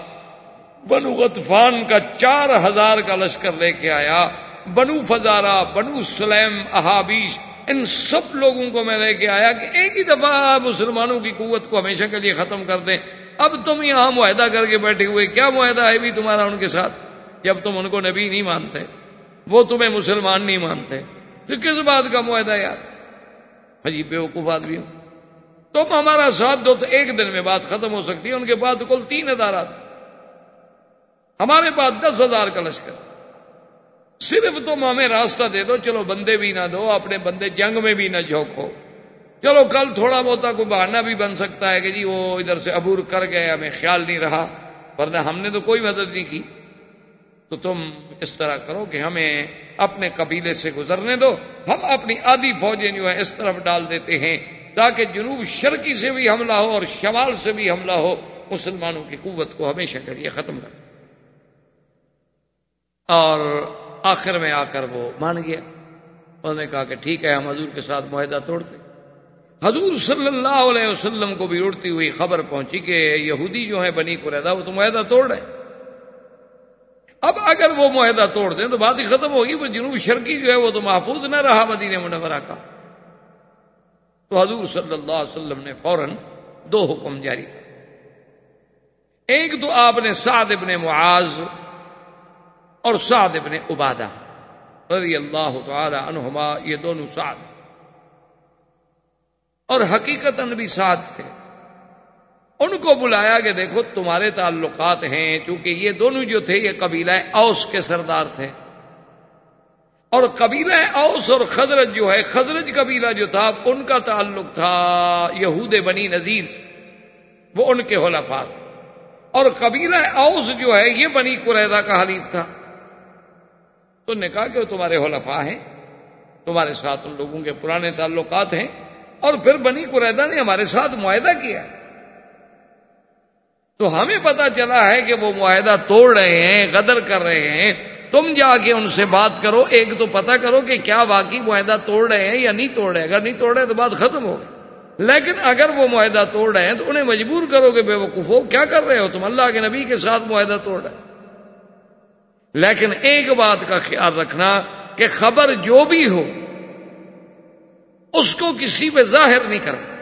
بنو غطفان کا 4000 کا لشکر لے کے آیا، بنو فزارہ، بنو سلیم، احابیش، ان سب لوگوں کو میں لے کے آیا کہ ایک ہی دفعہ مسلمانوں کی قوت کو ہمیشہ کے لیے ختم کر دیں. اب تم یہاں معاہدہ کر کے بیٹھے ہوئے، کیا معاہدہ ہے بھی تمہارا ان کے ساتھ؟ جب تم ان کو نبی نہیں مانتے، وہ تمہیں مسلمان نہیں مانتے، تو کس بات کا معاہدہ یار؟ عجیب بیوقوف آدمی ہو. تم ہمارا ساتھ دو تو ایک دن میں بات ختم ہو سکتی ہے. ان کے پاس کل 3000 ہمارے پاس 10,000 کا لشکر. صرف تم ہمیں راستہ دے دو، چلو بندے بھی نہ دو، اپنے بندے جنگ میں بھی نہ جھونکو، چلو کل تھوڑا بہت کوئی بہانہ بھی بن سکتا ہے کہ جی وہ ادھر سے عبور کر گئے، ہمیں خیال نہیں رہا، ورنہ ہم نے تو کوئی مدد نہیں کی. تو تم اس طرح کرو کہ ہمیں اپنے قبیلے سے گزرنے دو، ہم اپنی آدھی فوجیں جو ہے اس طرف ڈال دیتے ہیں تاکہ جنوب شرقی سے بھی حملہ ہو اور شمال سے بھی حملہ ہو، مسلمانوں کی قوت کو ہمیشہ کے لیے ختم کر۔ اور آخر میں آ کر وہ مان گیا، انہوں نے کہا کہ ٹھیک ہے ہم حضور کے ساتھ معاہدہ توڑتے۔ حضور صلی اللہ علیہ وسلم کو بھی اڑتی ہوئی خبر پہنچی کہ یہودی جو ہیں بنی قریظہ وہ تو معاہدہ توڑ رہے ہیں، اب اگر وہ معاہدہ توڑ دیں تو بات ہی ختم ہوگی، وہ جنوب شرقی جو ہے وہ تو محفوظ نہ رہا مدینہ منورہ کا۔ تو حضور صلی اللہ علیہ وسلم نے فوراً 2 حکم جاری کیے۔ ایک تو آپ نے سعد ابن معاذ اور سعد ابن عبادہ رضی اللہ تعالی عنہما، یہ دونوں سعد اور حقیقتاً بھی سعد تھے، ان کو بلایا کہ دیکھو تمہارے تعلقات ہیں، چونکہ یہ دونوں جو تھے یہ قبیلہ اوس کے سردار تھے، اور قبیلہ اوس اور خزرج جو ہے، خزرج قبیلہ جو تھا ان کا تعلق تھا یہود بنی نذیر سے، وہ ان کے حلفاء تھے، اور قبیلہ اوس جو ہے یہ بنی قریظہ کا حلیف تھا۔ تو انہوں نے کہا کہ وہ تمہارے حلفاء ہیں، تمہارے ساتھ ان لوگوں کے پرانے تعلقات ہیں، اور پھر بنی قریظہ نے ہمارے ساتھ معاہدہ کیا، تو ہمیں پتا چلا ہے کہ وہ معاہدہ توڑ رہے ہیں، غدر کر رہے ہیں، تم جا کے ان سے بات کرو، ایک تو پتا کرو کہ کیا واقعی معاہدہ توڑ رہے ہیں یا نہیں توڑ رہے، اگر نہیں توڑ رہے تو بات ختم ہو گئی، لیکن اگر وہ معاہدہ توڑ رہے ہیں تو انہیں مجبور کرو کہ بے وقوفو کیا کر رہے ہو تم، اللہ کے نبی کے ساتھ معاہدہ توڑ رہے ہیں۔ لیکن ایک بات کا خیال رکھنا کہ خبر جو بھی ہو اس کو کسی پہ ظاہر نہیں کرنا،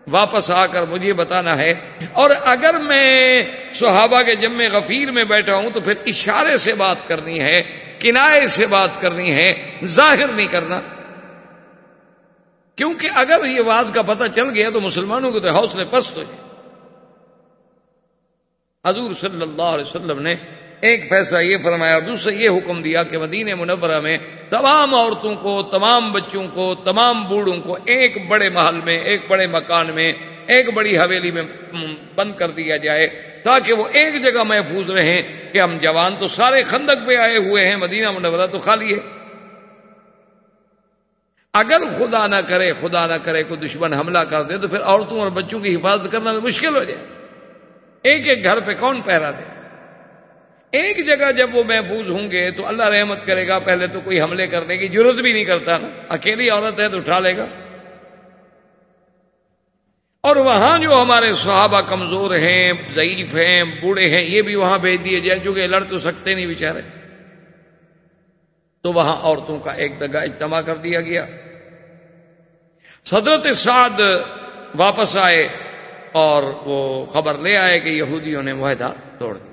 واپس آ کر مجھے بتانا ہے، اور اگر میں صحابہ کے جمع غفیر میں بیٹھا ہوں تو پھر اشارے سے بات کرنی ہے، کنایے سے بات کرنی ہے، ظاہر نہیں کرنا، کیونکہ اگر یہ بات کا پتہ چل گیا تو مسلمانوں کے تو حوصلے پست ہو جائیں۔ حضور صلی اللہ علیہ وسلم نے ایک فیصلہ یہ فرمایا اور دوسرا یہ حکم دیا کہ مدینہ منورہ میں تمام عورتوں کو، تمام بچوں کو، تمام بوڑھوں کو ایک بڑے محل میں، ایک بڑے مکان میں، ایک بڑی حویلی میں بند کر دیا جائے تاکہ وہ ایک جگہ محفوظ رہیں کہ ہم جوان تو سارے خندق پہ آئے ہوئے ہیں، مدینہ منورہ تو خالی ہے، اگر خدا نہ کرے کوئی دشمن حملہ کر دے تو پھر عورتوں اور بچوں کی حفاظت کرنا تو مشکل ہو جائے، ایک ایک گھر پہ کون پہرا دے؟ ایک جگہ جب وہ محفوظ ہوں گے تو اللہ رحمت کرے گا، پہلے تو کوئی حملے کرنے کی ضرورت بھی نہیں کرتا نا، اکیلی عورت ہے تو اٹھا لے گا، اور وہاں جو ہمارے صحابہ کمزور ہیں، ضعیف ہیں، بوڑھے ہیں، یہ بھی وہاں بھیج دیے جائے کیونکہ لڑ تو سکتے نہیں بیچارے، تو وہاں عورتوں کا ایک جگہ اجتماع کر دیا گیا۔ حضرت سعد واپس آئے اور وہ خبر لے آئے کہ یہودیوں نے معاہدہ توڑ دیا۔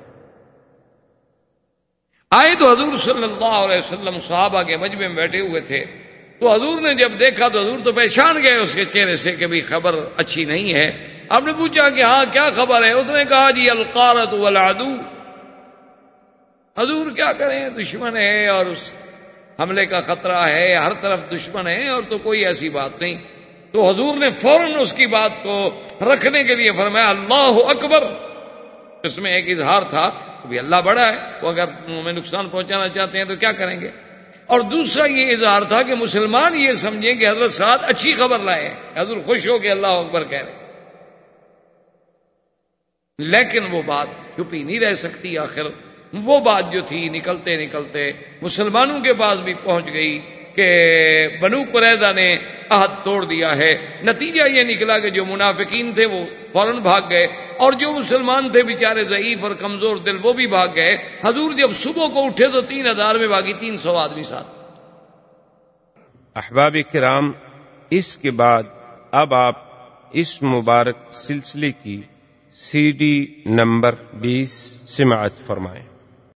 آئے تو حضور صلی اللہ علیہ وسلم صحابہ کے مجمع میں بیٹھے ہوئے تھے، تو حضور نے جب دیکھا تو حضور تو پہچان گئے اس کے چہرے سے کہ بھی خبر اچھی نہیں ہے۔ آپ نے پوچھا کہ ہاں کیا خبر ہے؟ اس نے کہا جی القارۃ والعدو، حضور کیا کریں، دشمن ہے اور اس حملے کا خطرہ ہے، ہر طرف دشمن ہے اور تو کوئی ایسی بات نہیں۔ تو حضور نے فوراً اس کی بات کو رکھنے کے لیے فرمایا اللہ اکبر، اس میں ایک اظہار تھا کہ اللہ بڑا ہے، وہ اگر ہمیں نقصان پہنچانا چاہتے ہیں تو کیا کریں گے، اور دوسرا یہ اظہار تھا کہ مسلمان یہ سمجھیں کہ حضرت سعد اچھی خبر لائے ہیں، حضور خوش ہو کہ اللہ اکبر کہہ رہے، لیکن وہ بات چھپی نہیں رہ سکتی، آخر وہ بات جو تھی نکلتے نکلتے مسلمانوں کے پاس بھی پہنچ گئی کہ بنو قریظہ نے عہد توڑ دیا ہے۔ نتیجہ یہ نکلا کہ جو منافقین تھے وہ فوراً بھاگ گئے، اور جو مسلمان تھے بیچارے ضعیف اور کمزور دل وہ بھی بھاگ گئے۔ حضور جب صبح کو اٹھے تو 3000 میں باقی 300 آدمی ساتھ۔ احباب کرام، اس کے بعد اب آپ اس مبارک سلسلے کی CD نمبر 20 سماعت فرمائیں۔